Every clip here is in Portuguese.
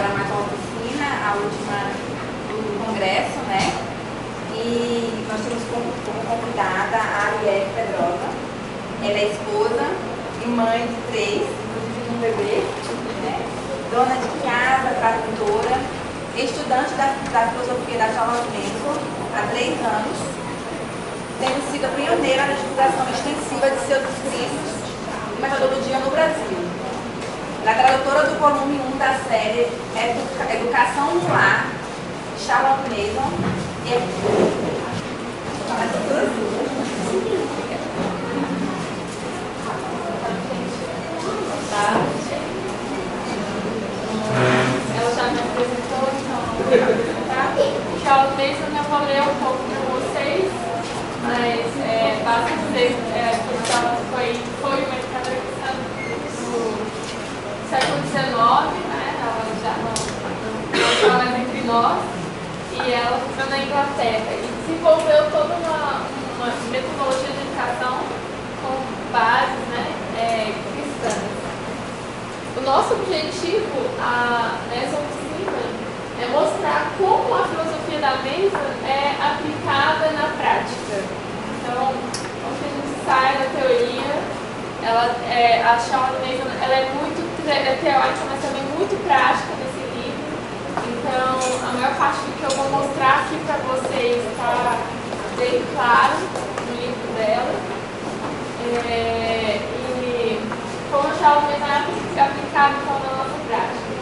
para mais uma oficina, a última do congresso, né? E nós temos como convidada a Arielle Pedrosa. Ela é esposa e mãe de 3, inclusive de um bebê, né? Dona de casa, tradutora, estudante da filosofia da Charlotte Mason há 3 anos, tendo sido a pioneira na divulgação extensiva de seus escritos e metodologia no Brasil. Ela é tradutora do volume 1 da série Educação no Lar, de Charlotte Mason, e ela já me apresentou, então não vou apresentar. Charlotte Mason eu vou ler um pouco para vocês, mas basta dizer que ela foi uma educadora no século XIX, né? Ela já não está mais entre nós, e ela viveu na Inglaterra e desenvolveu toda uma metodologia de educação com bases, né, cristãs. O nosso objetivo nessa oficina é mostrar como a filosofia da mesa é aplicada na prática. Então, como que a gente sai da teoria, a Charlotte Mason ela é muito teórica, mas também muito prática nesse livro. Então, a maior parte do que eu vou mostrar aqui para vocês está bem claro no livro dela. E como a Charlotte Mason é aplicada então, na nossa prática.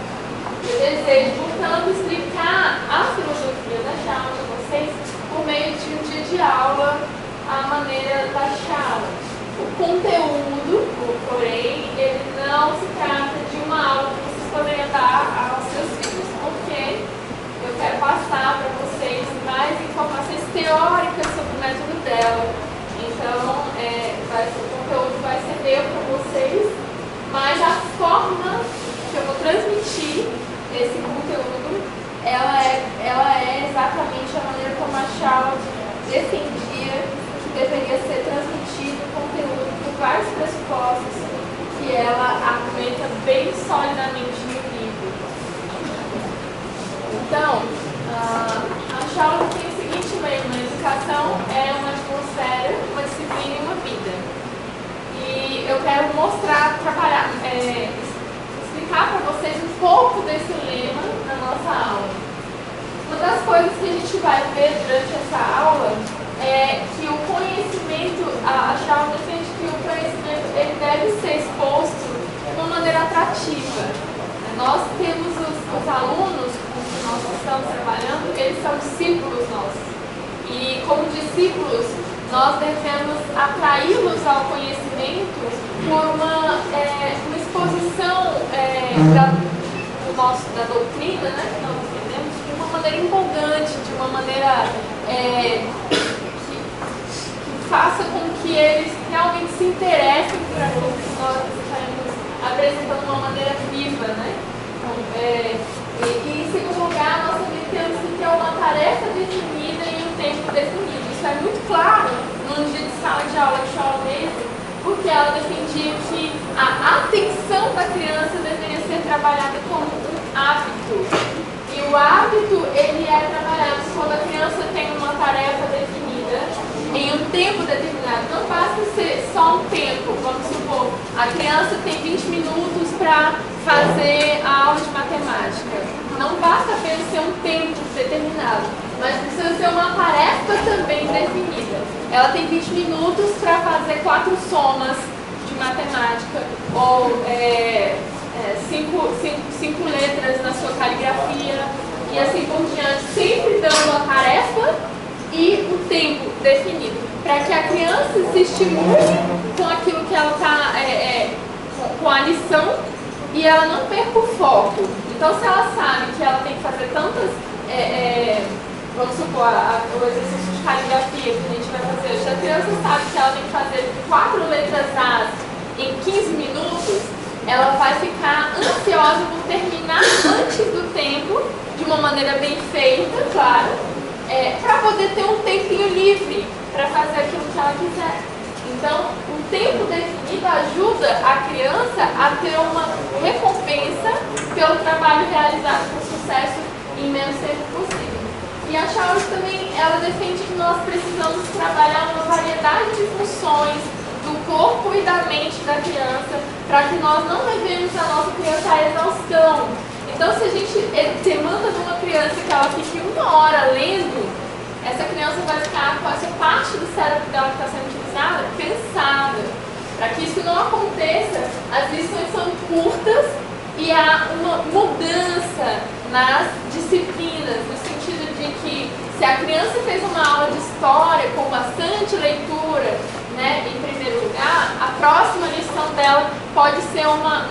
Eu desejo, portanto, explicar a filosofia da Charlotte a vocês por meio de um dia de aula, a maneira da Charlotte. O conteúdo, porém, ele não se trata de uma aula que vocês poderiam dar aos seus filhos, porque eu quero passar para vocês mais informações teóricas sobre o método dela. Então, o conteúdo vai ser meu para vocês, mas a forma que eu vou transmitir esse conteúdo, ela é exatamente a maneira como a Charlotte defendia que deveria ser transmitido o conteúdo por vários pressupostos que ela argumenta bem solidamente no livro. Então, a Charlotte tem o seguinte lema: a educação é uma atmosfera, uma disciplina e uma vida. E eu quero mostrar, explicar para vocês um pouco desse lema na nossa aula. Uma das coisas que a gente vai ver durante essa aula é que o conhecimento, a Charlotte defende que o conhecimento ele deve ser exposto de uma maneira atrativa. Nós temos os alunos com que nós estamos trabalhando, eles são discípulos nossos. E como discípulos, nós devemos atraí-los ao conhecimento por uma exposição da doutrina, né, que nós entendemos, de uma maneira empolgante, de uma maneira que faça com que eles realmente se interessem por aquilo que nós estaremos apresentando de uma maneira viva, né? Então, e em segundo lugar, nós também temos que ter uma tarefa definida e um tempo definido. Isso é muito claro no dia de sala de aula de Charlotte Mason, porque ela defendia que a atenção da criança deveria ser trabalhada como um hábito. E o hábito, ele é trabalhado quando a criança tem uma tarefa definida, em um tempo determinado. Não basta ser só um tempo. Vamos supor, a criança tem 20 minutos para fazer a aula de matemática. Não basta apenas ser um tempo determinado, mas precisa ser uma tarefa também definida. Ela tem 20 minutos para fazer 4 somas de matemática, ou 5 letras na sua caligrafia, e assim por diante, sempre dando a tarefa e o tempo definido, para que a criança se estimule com aquilo que ela está, com a lição, e ela não perca o foco. Então, se ela sabe que ela tem que fazer tantas, vamos supor, o exercício de caligrafia que a gente vai fazer, se a criança sabe que ela tem que fazer 4 letras A's em 15 minutos, ela vai ficar ansiosa por terminar antes do tempo, de uma maneira bem feita, claro, para poder ter um tempinho livre para fazer aquilo que ela quiser. Então, o tempo definido ajuda a criança a ter uma recompensa pelo trabalho realizado por em menos tempo possível. E a Charles também, ela defende que nós precisamos trabalhar uma variedade de funções do corpo e da mente da criança, para que nós não levemos a nossa criança à exaustão. Então, se a gente demanda de uma criança que ela fique 1 hora lendo, essa criança vai ficar com essa parte do cérebro dela que está sendo utilizada cansada. Para que isso não aconteça, as lições são curtas e há uma mudança nas disciplinas, no sentido de que se a criança fez uma aula de história com bastante leitura, né, em primeiro lugar, a próxima lição dela pode ser uma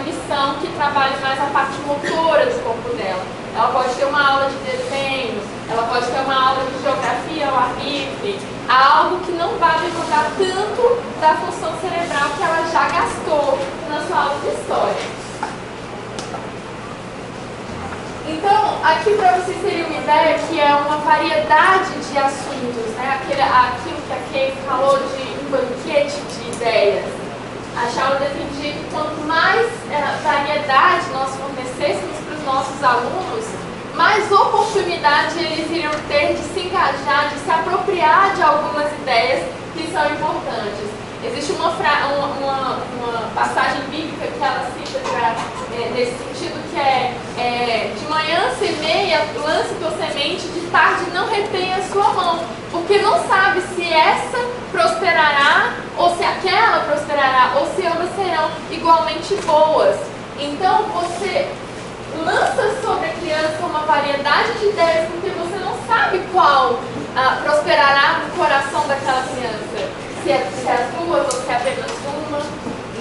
lição que trabalhe mais a parte motora do corpo dela. Ela pode ter uma aula de desenho, ela pode ter uma aula de geografia ao ar livre, algo que não vai demandar tanto da função cerebral que ela já gastou na sua aula de história. Então, aqui para vocês terem uma ideia que é uma variedade de assuntos, né? Aquilo que a Kay falou de um banquete de ideias. A Charles defendia que quanto mais variedade nós fornecêssemos para os nossos alunos, mais oportunidade eles iriam ter de se engajar, de se apropriar de algumas ideias que são importantes. Existe uma passagem bíblica que ela cita nesse sentido, que é de manhã semeia, lance tua semente, de tarde não retenha a sua mão, porque não sabe se essa prosperará ou se aquela prosperará, ou se ambas serão igualmente boas. Então você lança sobre a criança uma variedade de ideias, porque você não sabe qual prosperará no coração daquela criança. Se é as duas ou se é apenas uma.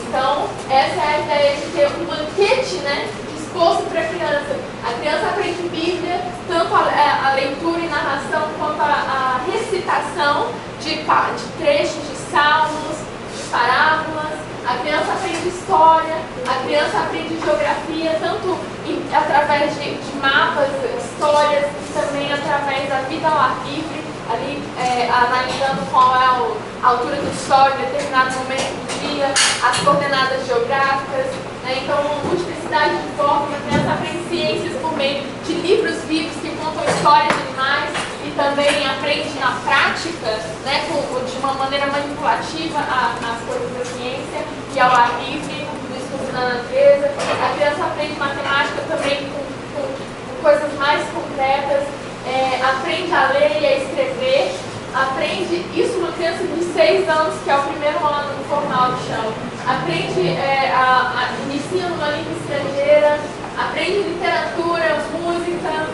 Então, essa é a ideia de ter um banquete, né, disposto para a criança. A criança aprende Bíblia, tanto a leitura e narração, quanto a recitação de trechos de salmos, de parábolas. A criança aprende história, a criança aprende geografia, tanto através de mapas, histórias, e também através da vida ao ar livre, ali analisando qual é a altura do sol em determinado momento do dia, as coordenadas geográficas, né? Então, uma multiplicidade de formas. A criança aprende ciências por meio de livros vivos que contam histórias de animais, e também aprende na prática, né, de uma maneira manipulativa as coisas da ciência e ao ar livre, no estudo da natureza. A criança aprende matemática também com coisas mais concretas, aprende a ler e a escrever, aprende isso uma criança de 6 anos, que é o primeiro ano formal que chama, aprende, inicia numa língua estrangeira, aprende literatura, música,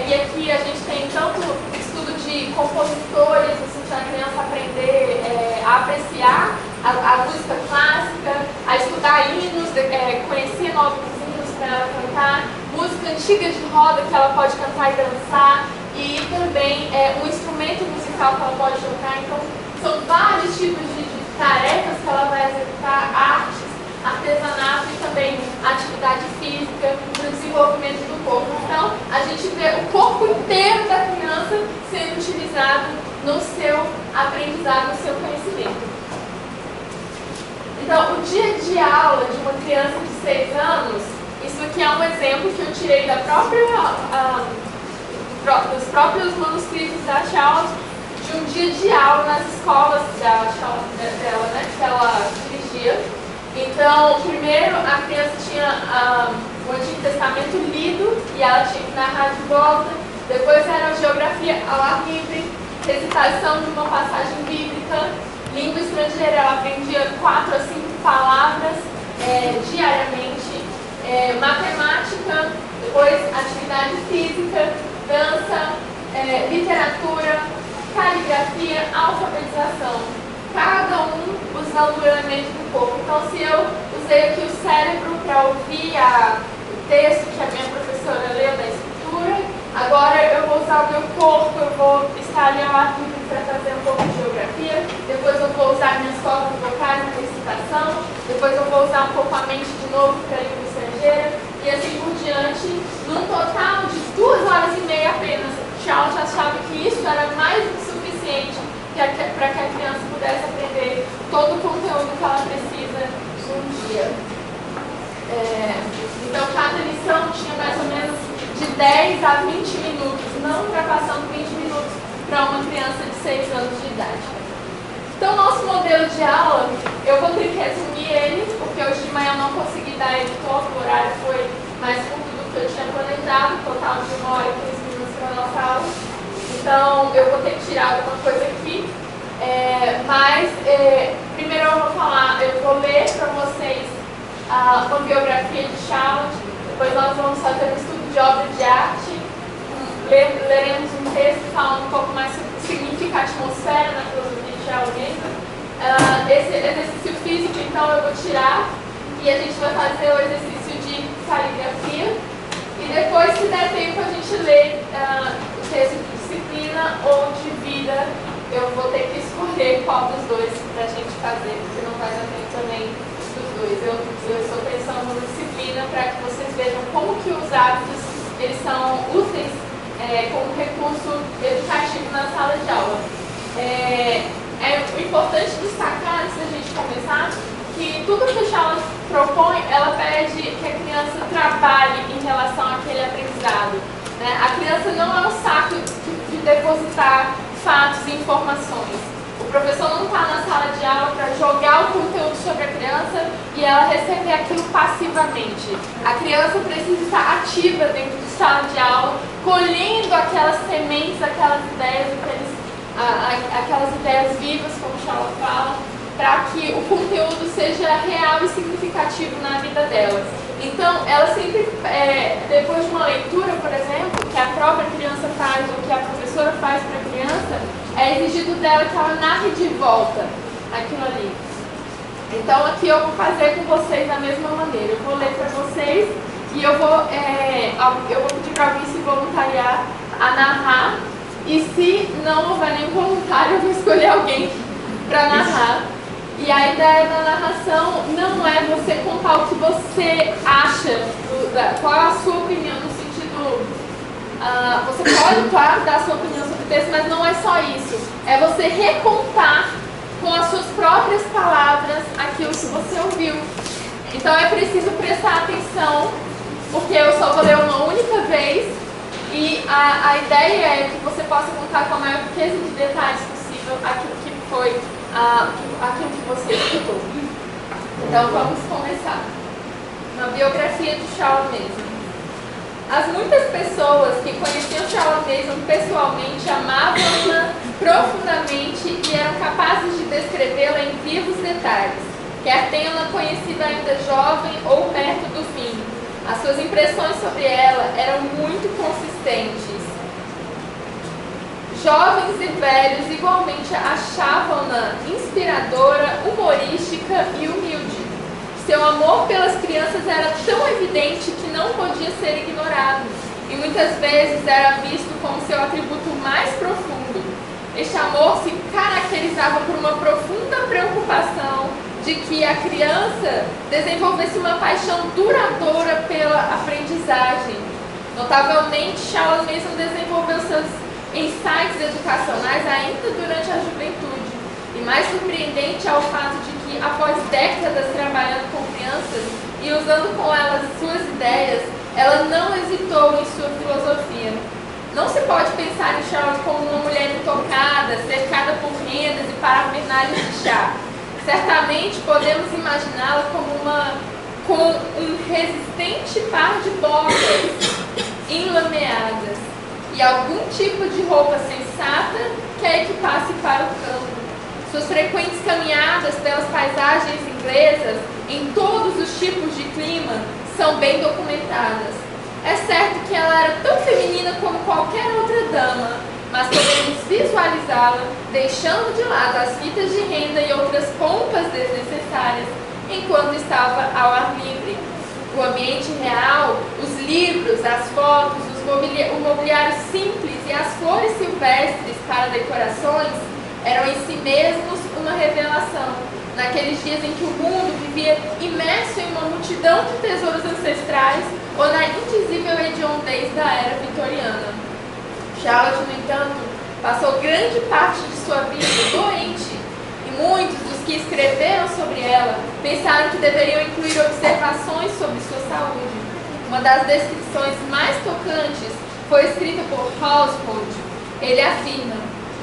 e aqui a gente tem tanto estudo de compositores, assim, para a criança aprender a apreciar a música clássica, a estudar hinos, conhecer novos hinos para ela cantar, música antiga de roda que ela pode cantar e dançar, e também um instrumento musical que ela pode tocar. Então, são vários tipos de tarefas que ela vai executar: artes, artesanato e também atividade física, no desenvolvimento do corpo. Então, a gente vê o corpo inteiro da criança sendo utilizado no seu aprendizado, no seu conhecimento. Então, o dia de aula de uma criança de 6 anos, isso aqui é um exemplo que eu tirei dos próprios manuscritos da Charles, de um dia de aula nas escolas dela, né, que ela dirigia. Então, primeiro a criança tinha o Antigo Testamento lido e ela tinha que narrar de volta. Depois era a geografia ao ar livre, recitação de uma passagem bíblica, língua estrangeira, ela aprendia 4 a 5 palavras diariamente, matemática, depois atividade física, dança, literatura, caligrafia, alfabetização. Cada um usando o elemento do corpo. Então, se eu usei aqui o cérebro para ouvir o texto que a minha professora leu da escritura, agora eu vou usar o meu corpo, eu vou estar ali ao ar livre para fazer um pouco de geografia, depois eu vou usar minhas cordas vocais na recitação, depois eu vou usar um pouco a mente de novo para a língua estrangeira, e assim por diante, num total de 2h30 apenas. Charles achava que isso era mais do que suficiente para que a criança pudesse aprender todo o conteúdo que ela precisa num dia. Então, cada lição tinha mais ou menos de 10 10 a 20 minutos, não ultrapassando 20 minutos para uma criança de 6 anos de idade. Então, nosso modelo de aula, eu vou ter que resumir ele, porque hoje de manhã eu não consegui dar ele todo, o horário foi mais curto do que eu tinha planejado, total de 1 hora e 15 minutos para a nossa aula. Então, eu vou ter que tirar alguma coisa aqui. Primeiro eu vou ler para vocês uma biografia de Charlotte, depois nós vamos fazer um estudo de obra de arte, leremos um texto falando um pouco mais sobre o que significa a atmosfera na filosofia de Charlotte mesmo. Esse exercício físico, então, eu vou tirar e a gente vai fazer o exercício de caligrafia e depois, se der tempo, a gente lê o texto de disciplina ou de vida. Eu vou ter que escolher qual dos dois para a gente fazer, porque não vai dar tempo também dos dois. Eu estou pensando na disciplina para que vocês vejam como que os hábitos eles são úteis como recurso educativo na sala de aula. É importante destacar, antes da gente começar, que tudo que a Charlotte propõe, ela pede que a criança trabalhe em relação àquele aprendizado. Né? A criança não é um saco de depositar fatos e informações. O professor não está na sala de aula para jogar o conteúdo sobre a criança e ela receber aquilo passivamente. A criança precisa estar ativa dentro de sala de aula, colhendo aquelas sementes, aquelas ideias vivas, como o Charlotte fala, para que o conteúdo seja real e significativo na vida delas. Então, ela sempre, depois de uma leitura, por exemplo, que a própria criança faz ou que a professora faz para a criança, é exigido dela que ela narre de volta aquilo ali. Então, aqui eu vou fazer com vocês da mesma maneira. Eu vou ler para vocês e eu vou pedir para alguém se voluntariar a narrar. E se não houver nenhum voluntário, eu vou escolher alguém para narrar. E a ideia da narração não é você contar o que você acha, qual é a sua opinião, no sentido... você pode, claro, dar a sua opinião sobre o texto, mas não é só isso. É você recontar com as suas próprias palavras aquilo que você ouviu. Então é preciso prestar atenção, porque eu só vou ler uma única vez e a ideia é que você possa contar com a maior riqueza de detalhes possível aquilo que foi aquilo que você escutou. Então vamos começar. Uma biografia de Charlotte Mason. As muitas pessoas que conheciam Charlotte Mason pessoalmente amavam-na profundamente e eram capazes de descrevê-la em vivos detalhes, quer tenham-na conhecido ainda jovem ou perto do fim. As suas impressões sobre ela eram muito consistentes. Jovens e velhos igualmente achavam-na inspiradora, humorística e humilde. Seu amor pelas crianças era tão evidente que não podia ser ignorado, e muitas vezes era visto como seu atributo mais profundo. Este amor se caracterizava por uma profunda preocupação de que a criança desenvolvesse uma paixão duradoura pela aprendizagem. Notavelmente, Charlotte Mason desenvolveu seus insights educacionais ainda durante a juventude. E mais surpreendente é o fato de que, após décadas trabalhando com crianças e usando com elas suas ideias, ela não hesitou em sua filosofia. Não se pode pensar em Charlotte como uma mulher intocada, cercada por rendas e parafernálias de chá. Certamente podemos imaginá-la com um resistente par de botas enlameadas e algum tipo de roupa sensata que a equipasse para o campo. Suas frequentes caminhadas pelas paisagens inglesas, em todos os tipos de clima, são bem documentadas. É certo que ela era tão feminina como qualquer outra dama, mas podemos visualizá-la deixando de lado as fitas de renda e outras pompas desnecessárias enquanto estava ao ar livre. O ambiente real, os livros, as fotos, o mobiliário simples e as flores silvestres para decorações eram em si mesmos uma revelação, naqueles dias em que o mundo vivia imerso em uma multidão de tesouros ancestrais ou na indizível hediondez da era vitoriana. Charlotte, no entanto, passou grande parte de sua vida doente, e muitos dos que escreveram sobre ela pensaram que deveriam incluir observações sobre sua saúde. Uma das descrições mais tocantes foi escrita por Household. Ele afirma: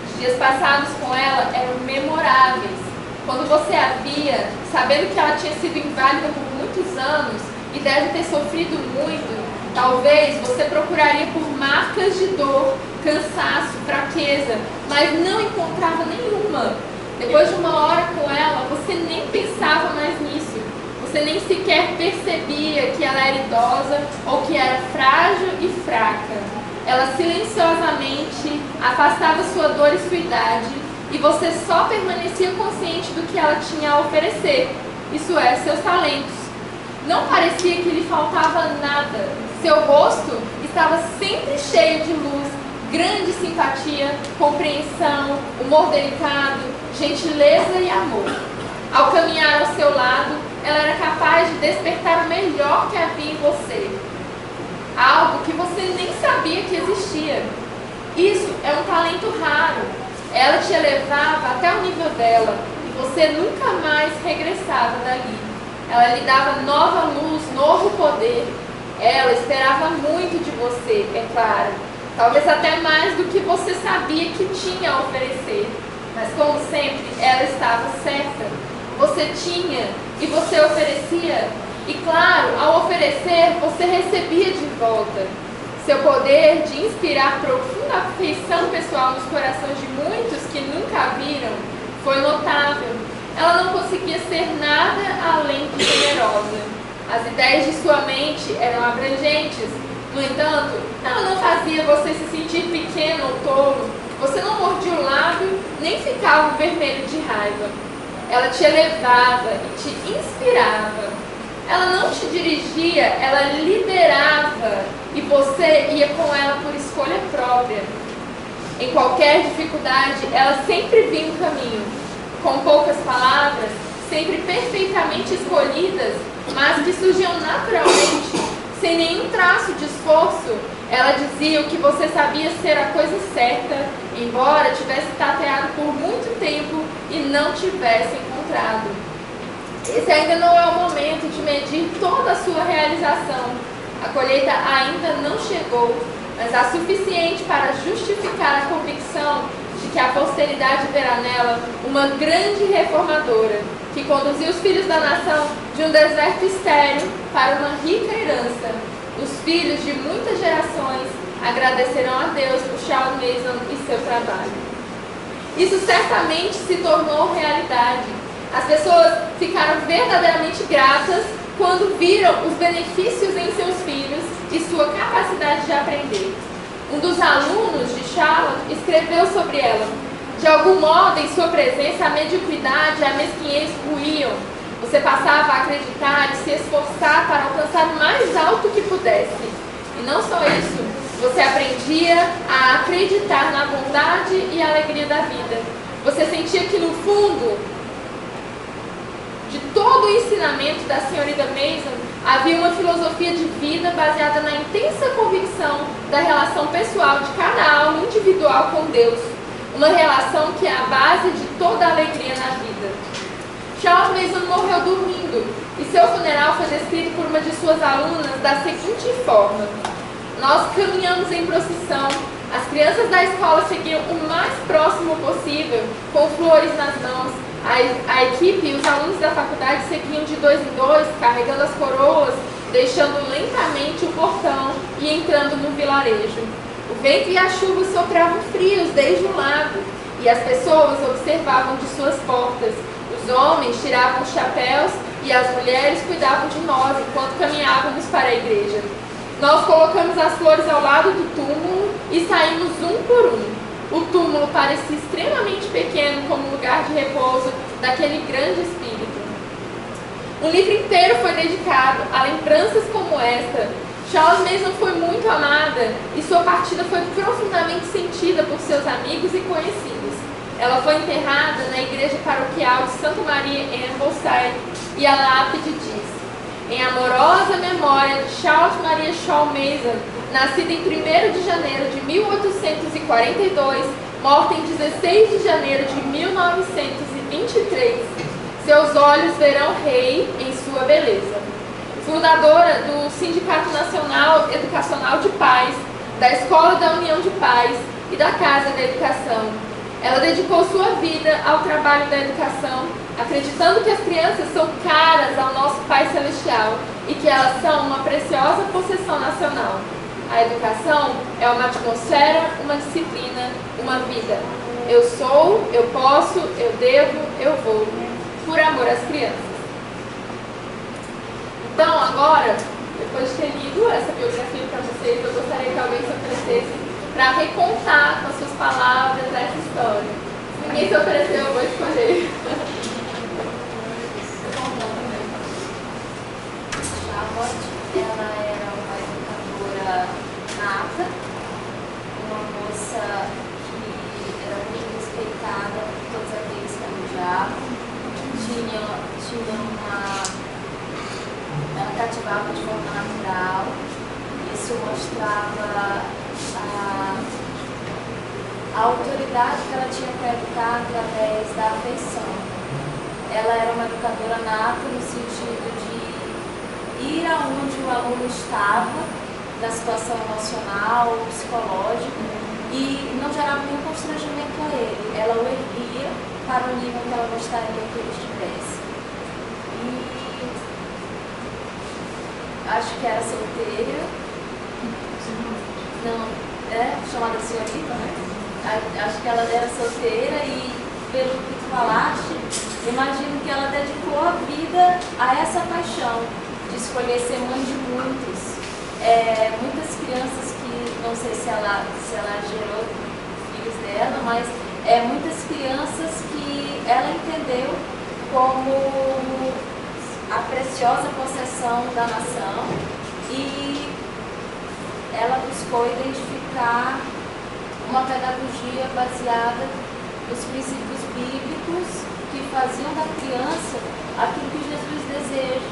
os dias passados com ela eram memoráveis. Quando você a via, sabendo que ela tinha sido inválida por muitos anos e deve ter sofrido muito, talvez você procuraria por marcas de dor, cansaço, fraqueza, mas não encontrava nenhuma. Depois de uma hora com ela, você nem pensava mais nisso. Você nem sequer percebia que ela era idosa ou que era frágil e fraca. Ela silenciosamente afastava sua dor e sua idade, e você só permanecia consciente do que ela tinha a oferecer, isso é, seus talentos. Não parecia que lhe faltava nada. Seu rosto estava sempre cheio de luz, grande simpatia, compreensão, humor delicado, gentileza e amor. Ao caminhar ao seu lado, ela era capaz de despertar o melhor que havia em você. Algo que você nem sabia que existia. Isso é um talento raro. Ela te elevava até o nível dela e você nunca mais regressava dali. Ela lhe dava nova luz, novo poder. Ela esperava muito de você, é claro. Talvez até mais do que você sabia que tinha a oferecer. Mas como sempre, ela estava certa. Você tinha e você oferecia. E claro, ao oferecer, você recebia de volta. Seu poder de inspirar profunda afeição pessoal nos corações de muitos que nunca a viram foi notável. Ela não conseguia ser nada além de generosa. As ideias de sua mente eram abrangentes. No entanto, ela não fazia você se sentir pequeno ou tolo. Você não mordia o lábio, nem ficava vermelho de raiva. Ela te elevava e te inspirava. Ela não te dirigia, ela liderava e você ia com ela por escolha própria. Em qualquer dificuldade, ela sempre via um caminho. Com poucas palavras, sempre perfeitamente escolhidas, mas que surgiam naturalmente, sem nenhum traço de esforço. Ela dizia o que você sabia ser a coisa certa, embora tivesse tateado por muito tempo e não tivesse encontrado. Esse ainda não é o momento de medir toda a sua realização. A colheita ainda não chegou, mas há suficiente para justificar a convicção de que a posteridade verá nela uma grande reformadora, que conduziu os filhos da nação de um deserto estéril para uma rica herança. Os filhos de muitas gerações agradecerão a Deus por Charles Mason e seu trabalho. Isso certamente se tornou realidade. As pessoas ficaram verdadeiramente gratas quando viram os benefícios em seus filhos e sua capacidade de aprender. Um dos alunos de Charlotte escreveu sobre ela: de algum modo, em sua presença, a mediocridade e a mesquinhez ruíam. Você passava a acreditar e se esforçar para alcançar o mais alto que pudesse. E não só isso, você aprendia a acreditar na bondade e alegria da vida. Você sentia que, no fundo de todo o ensinamento da senhorita Mason, havia uma filosofia de vida baseada na intensa convicção da relação pessoal de cada alma individual com Deus. Uma relação que é a base de toda a alegria na vida. Charles Mason morreu dormindo e seu funeral foi descrito por uma de suas alunas da seguinte forma: nós caminhamos em procissão. As crianças da escola seguiam o mais próximo possível, com flores nas mãos. A equipe e os alunos da faculdade seguiam de 2 em 2, carregando as coroas, deixando lentamente o portão e entrando no vilarejo. O vento e a chuva sopravam frios desde o lago, e as pessoas observavam de suas portas. Os homens tiravam os chapéus e as mulheres cuidavam de nós enquanto caminhávamos para a igreja. Nós colocamos as flores ao lado do túmulo e saímos um por um. O túmulo parecia extremamente pequeno como lugar de repouso daquele grande espírito. Um livro inteiro foi dedicado a lembranças como esta. Charles Mason foi muito amada e sua partida foi profundamente sentida por seus amigos e conhecidos. Ela foi enterrada na igreja paroquial de Santa Maria em Ambleside e a lápide diz: em amorosa memória de Charles Maria Shaw Mason, nascida em 1º de janeiro de 1842, morta em 16 de janeiro de 1923. Seus olhos verão rei em sua beleza. fundadora do Sindicato Nacional Educacional de Pais, da Escola da União de Pais e da Casa da Educação. Ela dedicou sua vida ao trabalho da educação, acreditando que as crianças são caras ao nosso Pai Celestial e que elas são uma preciosa possessão nacional. A educação é uma atmosfera, uma disciplina, uma vida. Eu sou, eu posso, eu devo, eu vou, por amor às crianças. Então, agora, depois de ter lido essa biografia para vocês, eu gostaria que alguém se oferecesse para recontar com as suas palavras essa história. Se ninguém se ofereceu, eu vou escolher. Charlotte, ela era uma educadora nata, uma moça que era muito respeitada por todos aqueles que a rodeavam. Ela cativava de forma natural. Isso mostrava a autoridade que ela tinha para educar através da afeição. Ela era uma educadora nata no sentido de ir aonde o aluno estava, na situação emocional, psicológica, e não gerava nenhum constrangimento a ele. Ela o erguia para o nível que ela gostaria que ele estivesse. E acho que era solteira. Não. Chamada senhorita, né? Acho que ela era solteira e, pelo que tu falaste, imagino que ela dedicou a vida a essa paixão de escolher ser mãe de muitos. Muitas crianças que, não sei se ela gerou filhos dela, mas muitas crianças que ela entendeu como a preciosa possessão da nação e ela buscou identificar uma pedagogia baseada nos princípios bíblicos que faziam da criança aquilo que Jesus deseja,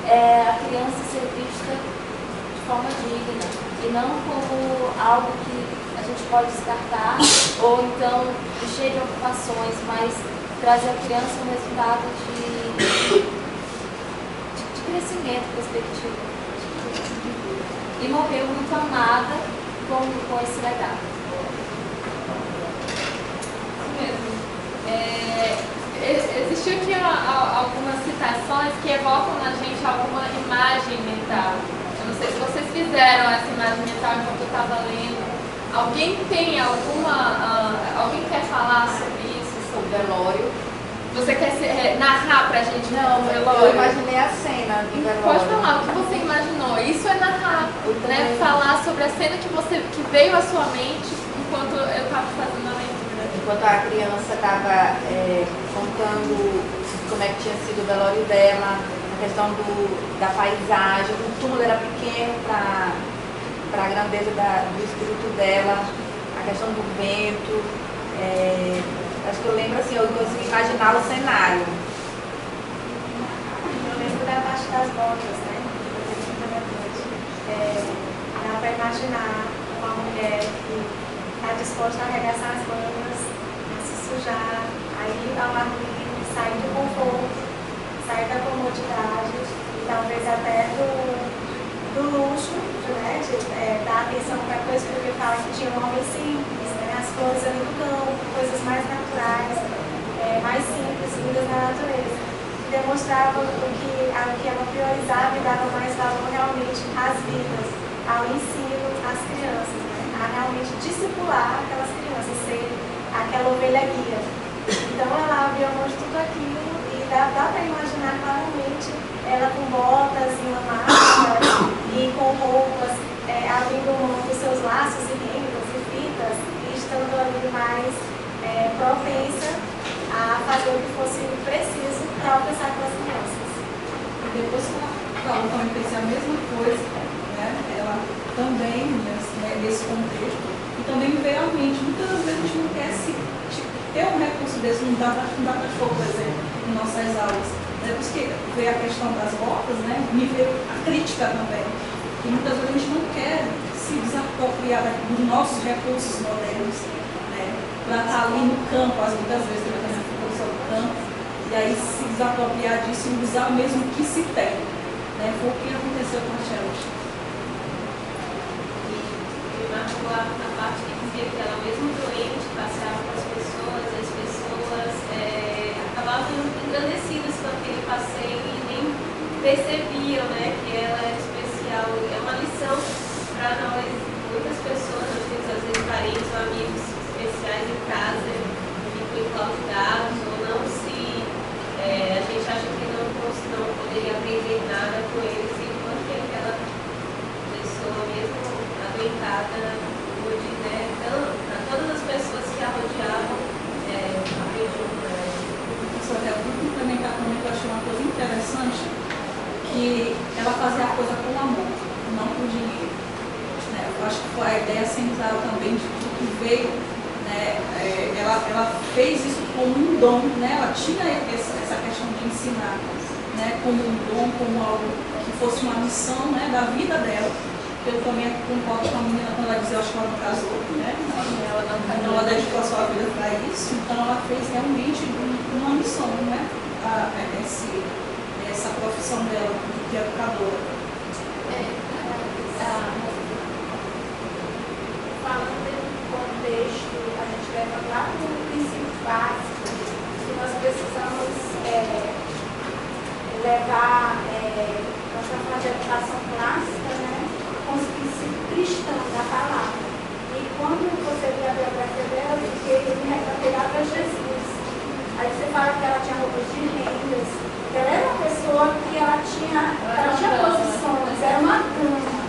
a criança ser vista de forma digna e não como algo que a gente pode descartar ou então cheio de ocupações, mas trazer à criança um resultado de crescimento, perspectiva. E morreu muito amada com esse legado. Existiu aqui algumas citações que evocam na gente alguma imagem mental. Eu não sei se vocês fizeram essa imagem mental enquanto eu estava lendo. Alguém tem alguém quer falar sobre isso, sobre velório? Você quer narrar pra gente? Não, velório? eu imaginei a cena do velório. Pode falar o que você imaginou. Isso é narrar, né? Falar sobre a cena que veio à sua mente enquanto eu estava fazendo a leitura. Enquanto a criança estava contando como é que tinha sido o velório dela, a questão da paisagem, o túmulo era pequeno para a grandeza do espírito dela, a questão do vento. Acho que eu lembro assim, eu consegui imaginar o cenário. Eu lembro da parte das botas, né? Dá para imaginar uma mulher que está disposta a arregaçar as mangas, a se sujar, a ir ao ar livre, sair do conforto, sair da comodidade e talvez até do luxo, né? De dar atenção para coisas, porque fala que tinha um homem simples, né? As coisas ali do campo, coisas mais naturais, mais simples, vindas da natureza. Demonstrava o que ela priorizava e dava mais valor realmente às vidas, ao ensino às crianças, né? A realmente discipular aquelas crianças, ser aquela ovelha guia. Então ela abriu mão de tudo aquilo e dá para imaginar claramente ela com botas e uma máscara e com roupas, abrindo mão dos seus laços e rendas e fitas e estando ali mais propensa a fazer o que fosse preciso para alcançar aquelas crianças. E depois que ela falou, também pensei a mesma coisa, né? Ela também, nesse contexto, e também me veio à mente, muitas vezes a gente não quer ter um recurso desse, não dá para show, por exemplo, em nossas aulas. Depois que veio a questão das botas, né? Me veio a crítica também, que muitas vezes a gente não quer se desapropriar dos nossos recursos modernos, né? Para estar ali no campo, muitas vezes também tem essa função do campo, e aí se desapropriar disso e usar o mesmo que se tem. Né? Foi o que aconteceu com a Chelsea. E marcou a parte que dizia que ela, mesmo doente, passeava com as pessoas acabavam engrandecidas com aquele passeio e nem percebiam, né, que ela era especial. É uma lição para nós, muitas pessoas, nós temos às vezes parentes ou amigos especiais em casa que ficam enclausados ou não se. A gente acha que não poderia aprender nada com eles, enquanto que aquela pessoa mesmo adoentada, pude, né, para todas as pessoas que a rodeavam, aprendiam com ela. Só que eu vou complementar também, que eu achei uma coisa interessante, que ela fazia a coisa com amor, não com dinheiro. Né? Eu acho que foi a ideia central também de tudo que veio. Né? Ela fez isso como um dom, né? Ela tinha essa questão de ensinar, né? Como um dom, como algo que fosse uma missão, né? Da vida dela. Eu também concordo com a menina quando ela dizia, acho que ela não casou, né? Ela dedicou a sua vida para isso, então ela fez realmente uma missão, né? Essa profissão dela de educadora. Falando dentro do contexto, a gente leva lá para o princípio básico, que nós precisamos levar, nós estamos falando de educação clássica, né? Com os princípios cristãos da palavra. E quando você vê a biografia dela, eu fiquei me recapear para Jesus. Aí você fala que ela tinha roupas de rendas. Ela era uma pessoa que ela tinha posições, era uma dama.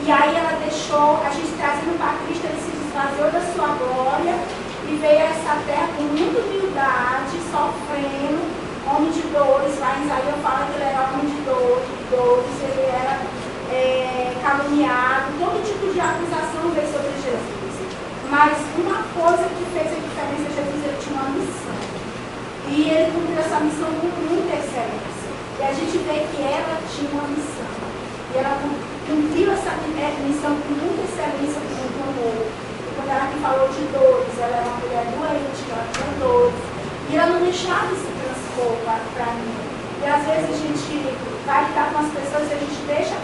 E aí ela deixou, a gente trazendo para Cristo, ele se esvaziou da sua glória e veio a essa terra com muita humildade, sofrendo, homem de dores. Lá em Isaías fala que ele era homem de dores, ele era caluniado, todo tipo de acusação veio sobre Jesus. Mas uma coisa que fez a diferença, Jesus ele tinha uma missão. E ele cumpriu essa missão com muita excelência. E a gente vê que ela tinha uma missão. E ela cumpriu essa missão com muita excelência, com muito amor. E quando ela que falou de dores, ela era uma mulher doente, ela tinha dores. E ela não deixava se transpor para mim. E às vezes a gente vai lidar com as pessoas e a gente deixa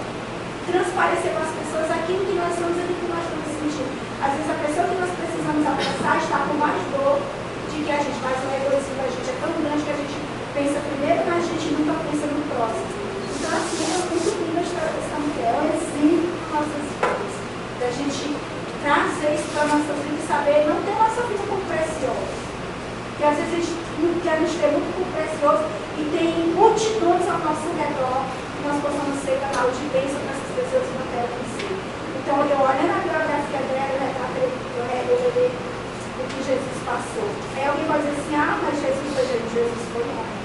transparecer para as pessoas aquilo que nós somos e aquilo que nós estamos sentindo. Às vezes a pessoa que nós precisamos abraçar está com mais dor de que a gente, mas o egoísmo da gente é tão grande que a gente pensa primeiro na gente e nunca pensa no próximo. Então assim, é muito linda a história dessa mulher, é um exemplo para nossas vidas. Da gente trazer isso para a nossa vida e saber não ter nossa vida como preciosa. Porque às vezes a gente quer nos ter muito como precioso e tem multidões ao nosso redor que nós possamos ser canal de bênção para essas pessoas que não querem ser. Então eu olho na biografia dela, eu vejo o que Jesus passou. Aí alguém pode dizer assim, mas Jesus foi homem.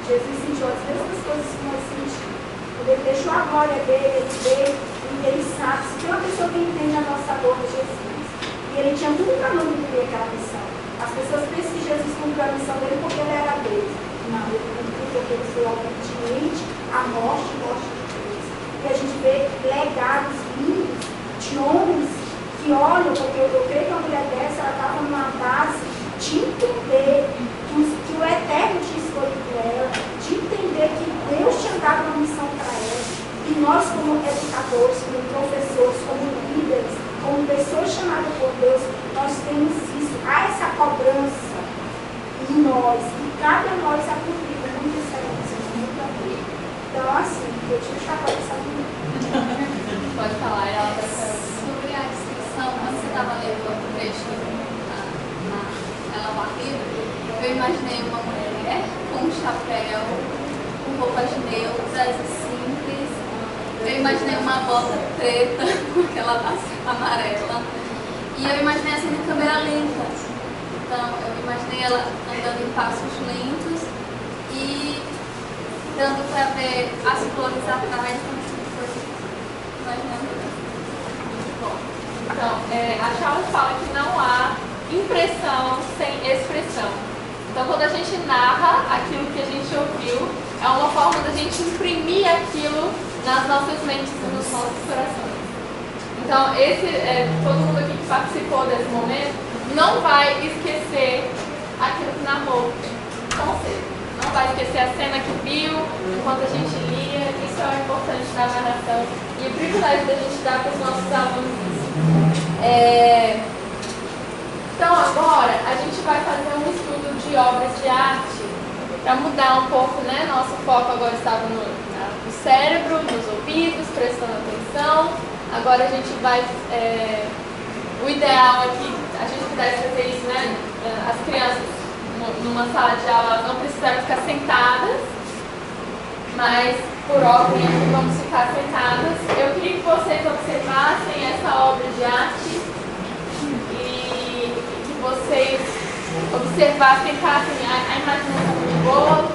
Jesus sentiu as mesmas coisas que nós sentimos. Ele deixou a glória dele, ele veio, e ele sabe. Se tem uma pessoa que entende a nossa dor de Jesus, e ele tinha tudo para não cumprir aquela missão. As pessoas pensam que Jesus cumpriu a missão dele porque ele era Deus. Não, ele cumpriu porque ele foi obediente à morte de Deus. E a gente vê legados lindos de homens que olham, porque eu creio que uma mulher dessa, ela estava numa base de entender que o Eterno tinha escolhido ela, de entender que Deus tinha dado uma missão para ela. E nós, como educadores, como professores, como líderes, como pessoas chamadas por Deus, nós temos isso. Há essa cobrança em nós, e cabe a nós a cumprir com muita excelência, com muito amor. Então, assim, eu tive que estar com essa mulher. Pode falar, ela vai Sobre a descrição, quando você estava lendo o texto ela barriga, eu imaginei uma mulher com um chapéu, com roupas neutras e simples. Eu imaginei uma bota preta com aquela taça amarela. E eu imaginei assim de câmera lenta. Então, eu imaginei ela andando em passos lentos e dando para ver as flores atrás. Imaginando. muito bom. Então, a Charles fala que não há impressão sem expressão. Então, quando a gente narra aquilo que a gente ouviu, é uma forma da gente imprimir aquilo nas nossas mentes e nos nossos corações. Então, todo mundo aqui que participou desse momento não vai esquecer aquilo que narrou tão cedo. Não vai esquecer a cena que viu enquanto a gente lia. Isso papel importante na narração e o privilégio da gente dar para os nossos alunos isso. Então agora a gente vai fazer um estudo de obras de arte para mudar um pouco, né? Nosso foco agora estava no cérebro, nos ouvidos, prestando atenção. Agora a gente vai, o ideal é que a gente pudesse fazer isso, né? As crianças numa sala de aula não precisaram ficar sentadas, mas por ordem vamos ficar sentadas. Eu queria que vocês observassem essa obra de arte e que vocês observassem, tentassem, a imaginação muito boa,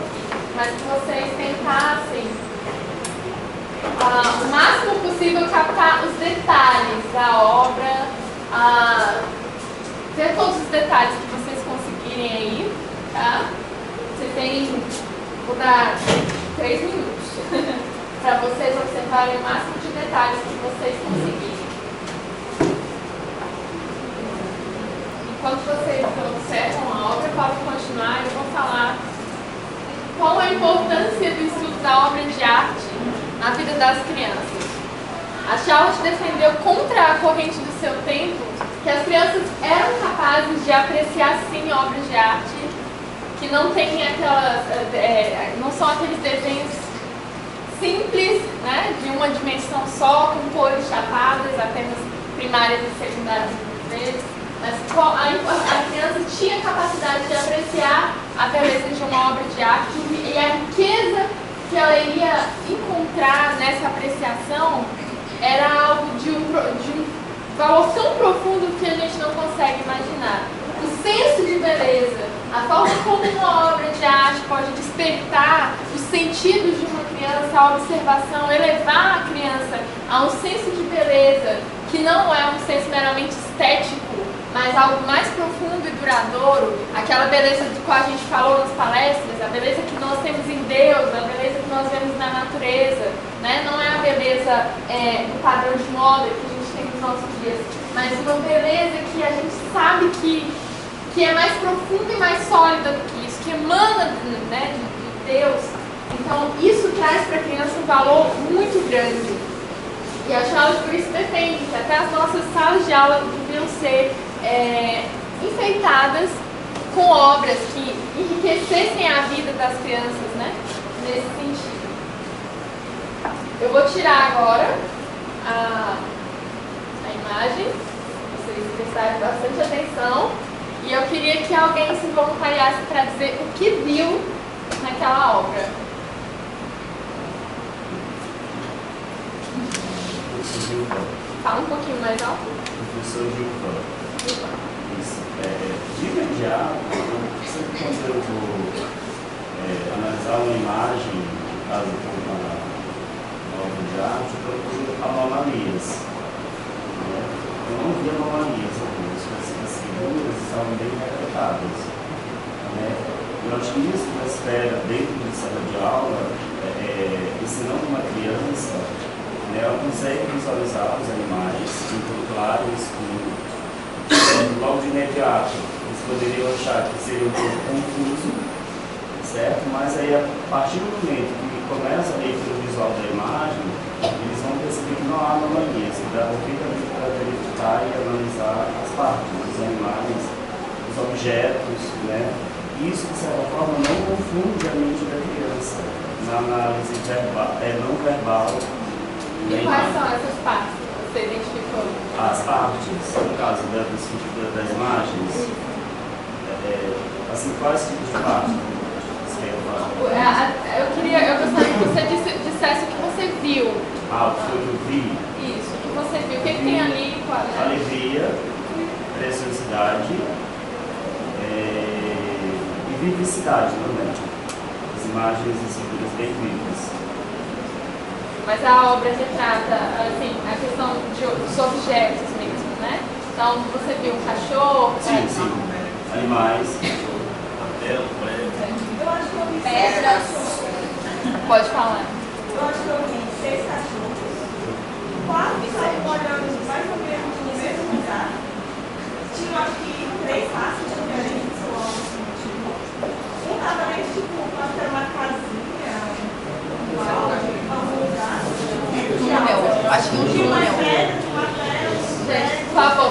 mas que vocês tentassem o máximo possível captar os detalhes da obra, ver todos os detalhes que vocês conseguirem aí, tá? Vocês têm, vou dar 3 minutos para vocês observarem o máximo de detalhes que vocês conseguirem. Enquanto vocês observam a obra, podem continuar, eu vou falar qual a importância do estudo da obra de arte na vida das crianças. A Charlotte defendeu contra a corrente do seu tempo que as crianças eram capazes de apreciar sim obras de arte, que não tem aquelas, não são aqueles desenhos simples, né, de uma dimensão só, com cores chapadas, apenas primárias e secundárias vezes, mas a criança tinha capacidade de apreciar a beleza de uma obra de arte e a riqueza que ela iria encontrar nessa apreciação era algo de um valor tão profundo que a gente não consegue imaginar. O senso de beleza, a forma como uma obra de arte pode despertar os sentidos de uma criança, a observação, elevar a criança a um senso de beleza que não é um senso meramente estético, mas algo mais profundo e duradouro, aquela beleza de qual a gente falou nas palestras, a beleza que nós temos em Deus, a beleza que nós vemos na natureza, né? Não é a beleza do padrão de moda que a gente tem nos nossos dias, mas uma beleza que a gente sabe que é mais profunda e mais sólida do que isso, que emana, né, de Deus. Então isso traz para a criança um valor muito grande. E a Charlotte por isso defende que até as nossas salas de aula deviam ser enfeitadas com obras que enriquecessem a vida das crianças, né? Nesse sentido. Eu vou tirar agora a imagem, vocês prestarem bastante atenção, e eu queria que alguém se voluntariasse para dizer o que viu naquela obra. Fala um pouquinho mais alto. Professor Gilvan. Isso. De imediato, sempre quando eu vou analisar uma imagem, no caso de uma obra de arte, eu procuro anomalias. Eu não vi anomalias, as figuras estavam bem retratadas. Eu acho que isso que espera dentro de sala de aula, ensinando uma criança, ela consegue visualizar os animais em tudo claro e escuro. Logo de imediato, eles poderiam achar que seria um pouco confuso, certo? Mas aí, a partir do momento que começa a leitura visual da imagem, eles vão perceber que não há anomalias, que dá perfeitamente para verificar e analisar as partes dos animais, os objetos, né? Isso, de certa forma, não confunde a mente da criança na análise não verbal. E quais são essas partes que você identificou? As partes, no caso das imagens, assim, quais tipos de partes você quer falar? Eu gostaria que você dissesse o que você viu. O que eu vi? Isso, o que você viu. O que tem ali? Alegria, preciosidade e vivicidade também. As imagens e figuras bem vivas. Mas a obra retrata, assim, a questão dos objetos mesmo, né? Então, você viu um cachorro... Sim. Animais. Eu acho que eu vi pedras. Pode falar. Eu acho que eu vi 6 cachorros. 4 estavam olhando mais ou menos no mesmo lugar. Tinha, acho que, 3 raças diferentes. Um estava meio tipo, acho que era uma casinha, uma lugar.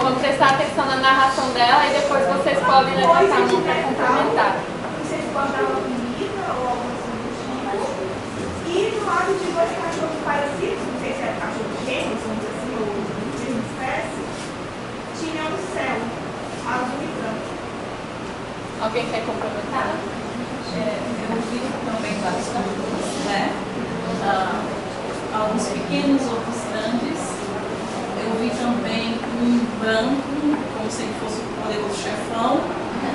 vamos prestar atenção na narração dela e depois vocês podem levantar a mão para complementar. Vocês guardavam comida ou alguma coisa do tipo. E do lado de dois cachorros parecidos, não sei se eram cachorros gêmeos, vamos dizer assim, ou da mesma espécie, tinha o céu, azul e branco. Alguém quer complementar? Eu vi também vários cachorros, né? Alguns pequenos, outros grandes. Eu vi também um branco, como se ele fosse o poderoso chefão,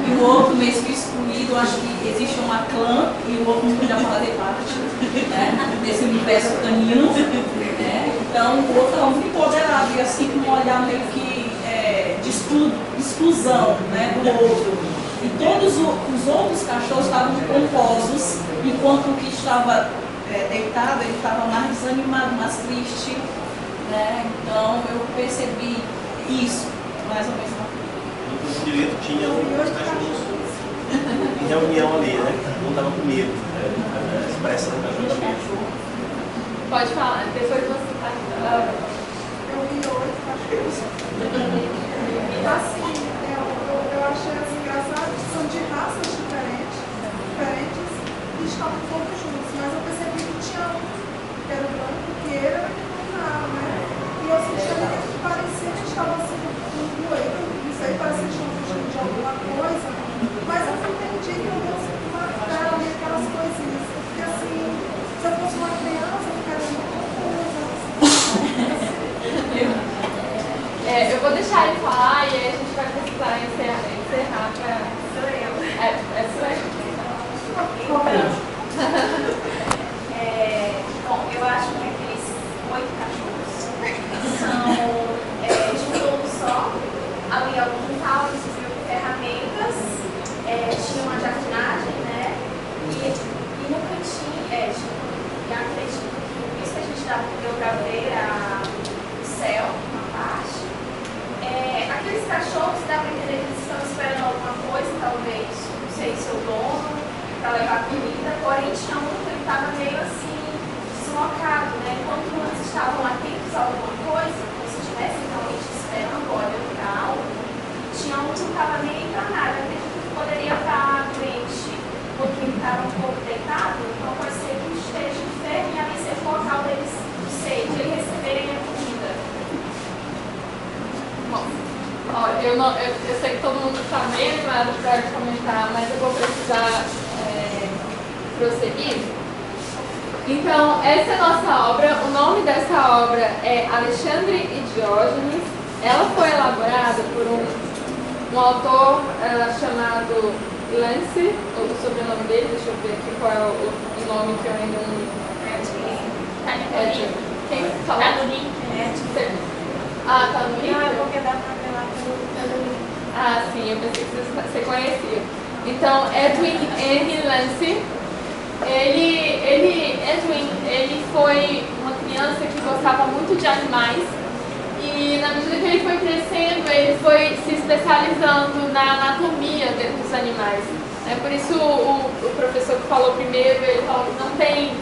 e o outro meio que excluído. Acho que existe uma clã e o outro não podia fazer parte, né, desse universo canino. Né? Então o outro era muito empoderado e assim com um olhar meio que de exclusão, né, do outro. E todos os outros cachorros estavam composos, enquanto o que estava deitado, ele estava mais desanimado, mais triste. Né? Então eu percebi isso, mais ou menos. No esqueleto tinha uns cachorros em reunião ali, né? Não estava com medo, né? Expressa do cachorro. Pode falar, depois você fala. Eu vi dois cachorros. Assim, eu achei assim, engraçado que são de raças diferentes e estavam todos juntos, mas eu percebi que tinha um que era o branco, que era né? E eu senti que parecia que estava sendo um doido, não sei, parecia que estavam fugindo de alguma coisa, mas eu entendi que eu não marcar ali aquelas coisinhas, porque assim, se eu fosse uma criança, eu ficaria muito confusa. Eu vou deixar ele falar e aí a gente vai precisar encerrar para... Sou eu. Sou eu. Bom, eu acho que aqueles 8 cachorros são de um todo só. Ali ao quintal, eles viviam com ferramentas, tinha uma jardinagem, né? E no cantinho, e acredito que isso que a gente deu para ver o céu, uma parte. Aqueles cachorros, dá para entender que eles estão esperando alguma coisa, talvez, não sei se o dono, para levar comida, porém tinha um que ele estava meio assim, deslocado, né? Enquanto eles estavam atentos a alguma coisa, como se estivessem realmente esperando, olhando para algo, tinha um que estava meio enganado. Eu acredito que poderia estar doente, porque ele estava um pouco deitado, então pode ser que esteja enfermo e ali seja o local deles, não sei, de eles receberem a comida. Bom, eu sei que todo mundo está meio animado para comentar, mas eu vou precisar prosseguir. Então, essa é a nossa obra. O nome dessa obra é Alexandre e Diógenes. Ela foi elaborada por um autor chamado Lance, o sobrenome dele, deixa eu ver aqui qual é o nome que eu ainda não... Quem falou? Tá no link. Ah, tá no link? Não, é porque dá pra ver lá pelo link. Ah, sim, eu pensei que você conhecia. Então, Edwin Henry Lance, Edwin, ele foi uma criança que gostava muito de animais e na medida que ele foi crescendo, ele foi se especializando na anatomia dos animais. Por isso o professor que falou primeiro, ele falou que não tem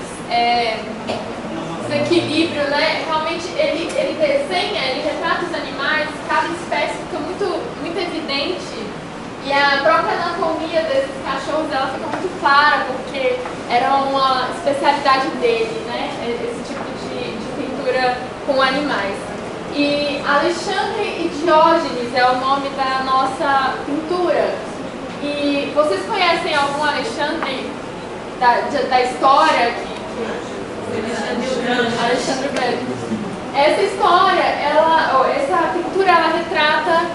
desequilíbrio, né? Realmente ele desenha, ele retrata os animais, cada espécie fica muito evidente. E a própria anatomia desses cachorros, ela fica muito clara, porque era uma especialidade dele, né? Esse tipo de pintura com animais. E Alexandre e Diógenes é o nome da nossa pintura. E vocês conhecem algum Alexandre da história? Alexandre o Grande. Essa história, essa pintura, ela retrata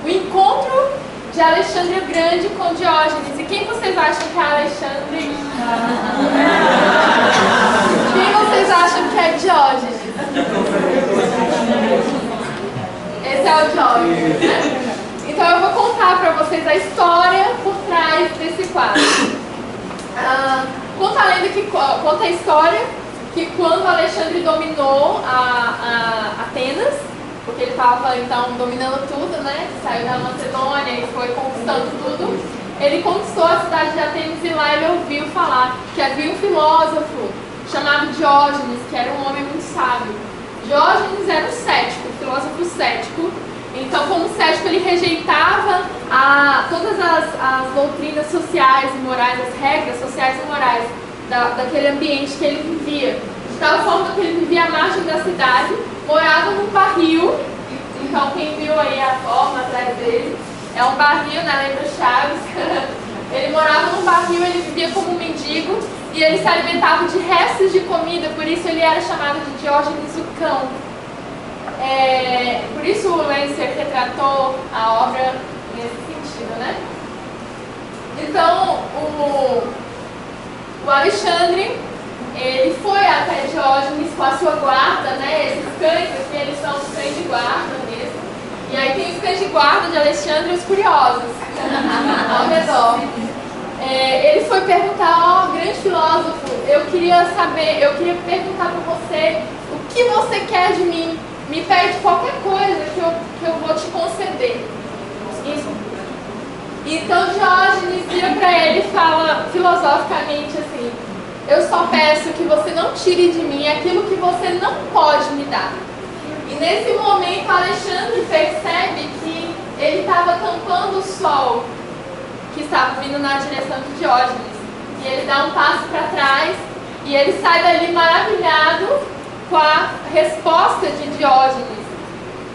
o encontro de Alexandre o Grande com Diógenes. E quem vocês acham que é Alexandre? Quem vocês acham que é Diógenes? Esse é o Diógenes, né? Então eu vou contar para vocês a história por trás desse quadro. Conta a história que quando Alexandre dominou Atenas, porque ele estava então dominando tudo, né? Saiu da Macedônia e foi conquistando tudo. Ele conquistou a cidade de Atenas e lá ele ouviu falar que havia um filósofo chamado Diógenes, que era um homem muito sábio. Diógenes era um cético, um filósofo cético. sociais e morais, as regras sociais e morais daquele ambiente que ele vivia. De tal forma que ele vivia à margem da cidade, morava num barril. Então quem viu aí a forma atrás dele, é um barril, né? Lembra Chaves? Ele morava num barril, ele vivia como um mendigo e ele se alimentava de restos de comida, por isso ele era chamado de Diógenes o Cão. Por isso o Lancer retratou a obra nesse sentido, né? Então, o Alexandre, ele foi até Diógenes com a sua guarda, né? Esses cães aqui, eles são os cães de guarda mesmo. E aí tem os cães de guarda de Alexandre e os curiosos ao redor. Ele foi perguntar, grande filósofo, eu queria perguntar para você o que você quer de mim. Me pede qualquer coisa que eu vou te conceder. Então Diógenes vira para ele e fala filosoficamente assim: eu só peço que você não tire de mim aquilo que você não pode me dar. E nesse momento Alexandre percebe que ele estava tampando o sol que estava vindo na direção de Diógenes. E ele dá um passo para trás e ele sai dali maravilhado com a resposta de Diógenes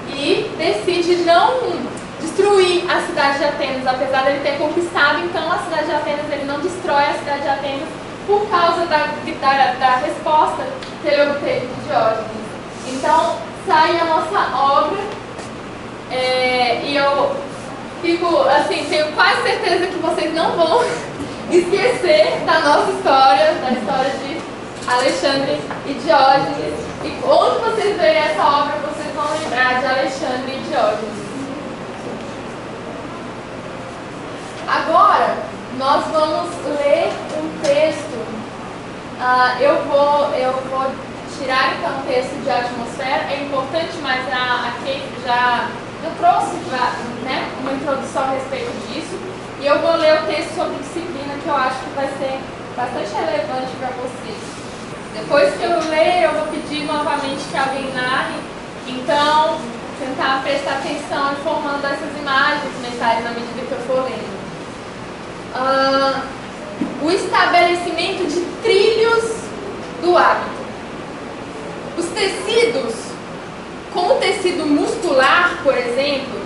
e decide não destruir a cidade de Atenas, apesar de ele ter conquistado então a cidade de Atenas, ele não destrói a cidade de Atenas por causa da resposta que ele obteve de Diógenes. Então sai a nossa obra e eu fico assim, tenho quase certeza que vocês não vão esquecer da nossa história, da história de Alexandre e Diógenes. E quando vocês verem essa obra, vocês vão lembrar de Alexandre e Diógenes. Agora, nós vamos ler um texto. Eu vou tirar então o texto de atmosfera. É importante, mas a Kate já trouxe uma introdução a respeito disso. E eu vou ler o texto sobre disciplina, que eu acho que vai ser bastante relevante para vocês. Depois que eu ler, eu vou pedir novamente que alguém narre. Então, tentar prestar atenção e formando essas imagens mentais na medida que eu for lendo. O estabelecimento de trilhos do hábito. Os tecidos, como o tecido muscular, por exemplo,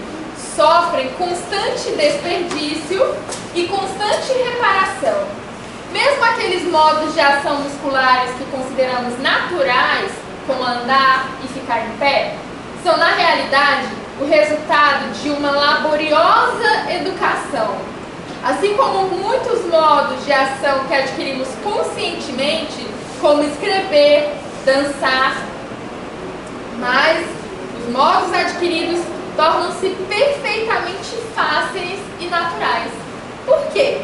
sofrem constante desperdício e constante reparação. Mesmo aqueles modos de ação musculares que consideramos naturais, como andar e ficar em pé, são na realidade o resultado de uma laboriosa educação. Assim como muitos modos de ação que adquirimos conscientemente, como escrever, dançar, mas os modos adquiridos tornam-se perfeitamente fáceis e naturais. Por quê?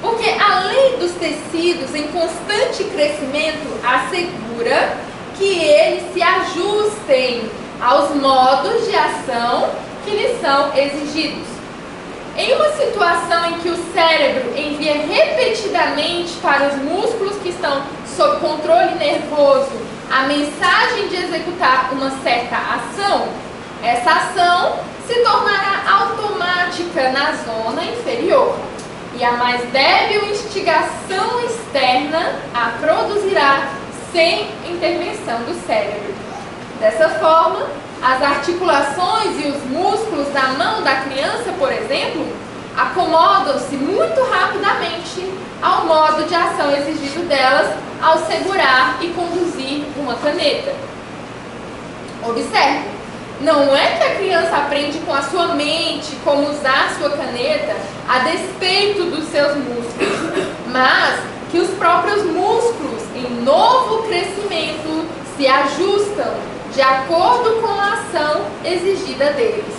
Porque a lei dos tecidos em constante crescimento assegura que eles se ajustem aos modos de ação que lhes são exigidos. Em uma situação em que o cérebro envia repetidamente para os músculos que estão sob controle nervoso a mensagem de executar uma certa ação, essa ação se tornará automática na zona inferior. E a mais débil instigação externa a produzirá sem intervenção do cérebro. Dessa forma, as articulações e os músculos da mão da criança, por exemplo, acomodam-se muito rapidamente ao modo de ação exigido delas ao segurar e conduzir uma caneta. Observe, não é que a criança aprende com a sua mente como usar sua caneta a despeito dos seus músculos, mas que os próprios músculos, em novo crescimento, se ajustam de acordo com a ação exigida deles.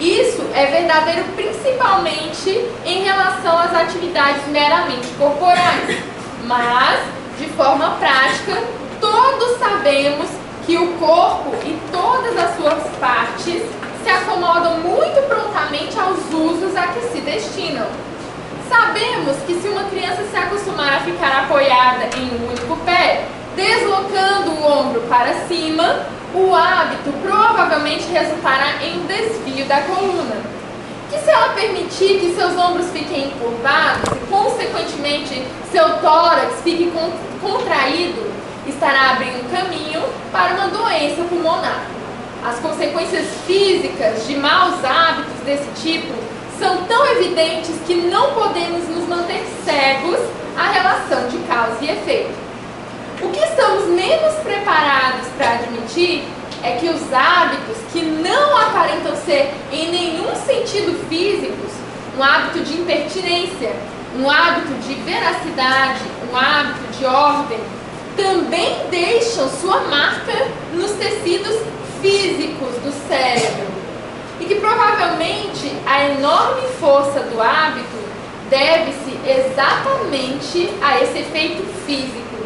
Isso é verdadeiro principalmente em relação às atividades meramente corporais, mas, de forma prática, todos sabemos que o corpo e todas as suas partes se acomodam muito prontamente aos usos a que se destinam. Sabemos que se uma criança se acostumar a ficar apoiada em um único pé, deslocando o ombro para cima, o hábito provavelmente resultará em um desvio da coluna. que se ela permitir que seus ombros fiquem encurvados e, consequentemente, seu tórax fique contraído, estará abrindo caminho para uma doença pulmonar. As consequências físicas de maus hábitos desse tipo são tão evidentes que não podemos nos manter cegos à relação de causa e efeito. O que estamos menos preparados para admitir é que os hábitos que não aparentam ser em nenhum sentido físicos, um hábito de impertinência, um hábito de veracidade, um hábito de ordem, também deixam sua marca nos tecidos físicos do cérebro. E que provavelmente a enorme força do hábito deve-se exatamente a esse efeito físico.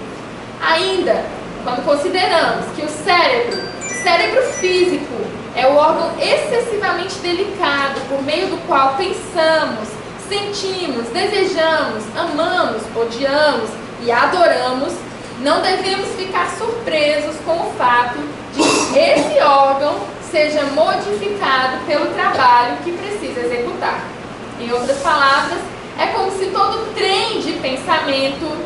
Ainda, quando consideramos que o cérebro físico é o órgão excessivamente delicado por meio do qual pensamos, sentimos, desejamos, amamos, odiamos e adoramos, não devemos ficar surpresos com o fato de que esse órgão seja modificado pelo trabalho que precisa executar. Em outras palavras, é como se todo trem de pensamento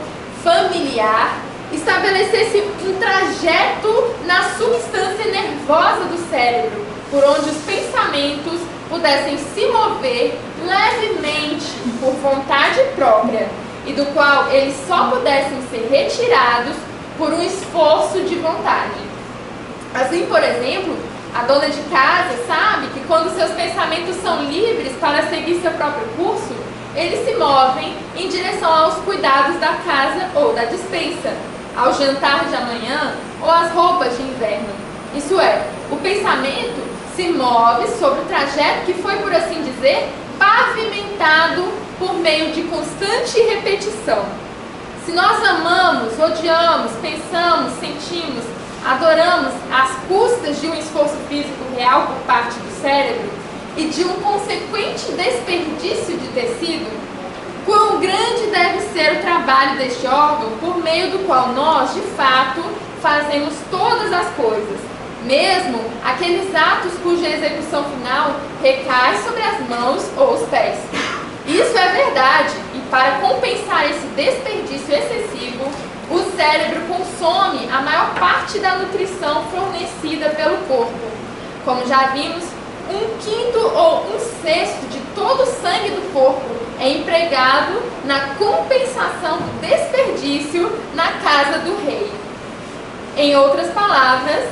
familiar estabelecesse um trajeto na substância nervosa do cérebro, por onde os pensamentos pudessem se mover levemente por vontade própria e do qual eles só pudessem ser retirados por um esforço de vontade. Assim, por exemplo, a dona de casa sabe que quando seus pensamentos são livres para seguir seu próprio curso, eles se movem em direção aos cuidados da casa ou da despensa, ao jantar de amanhã ou às roupas de inverno. Isso é, o pensamento se move sobre o trajeto que foi, por assim dizer, pavimentado por meio de constante repetição. Se nós amamos, odiamos, pensamos, sentimos, adoramos às custas de um esforço físico real por parte do cérebro e de um consequente desperdício de tecido, quão grande deve ser o trabalho deste órgão por meio do qual nós, de fato, fazemos todas as coisas, mesmo aqueles atos cuja execução final recai sobre as mãos ou os pés. Isso é verdade, e para compensar esse desperdício excessivo, o cérebro consome a maior parte da nutrição fornecida pelo corpo. Como já vimos, 1/5 ou 1/6 de todo o sangue do corpo é empregado na compensação do desperdício na casa do rei. Em outras palavras,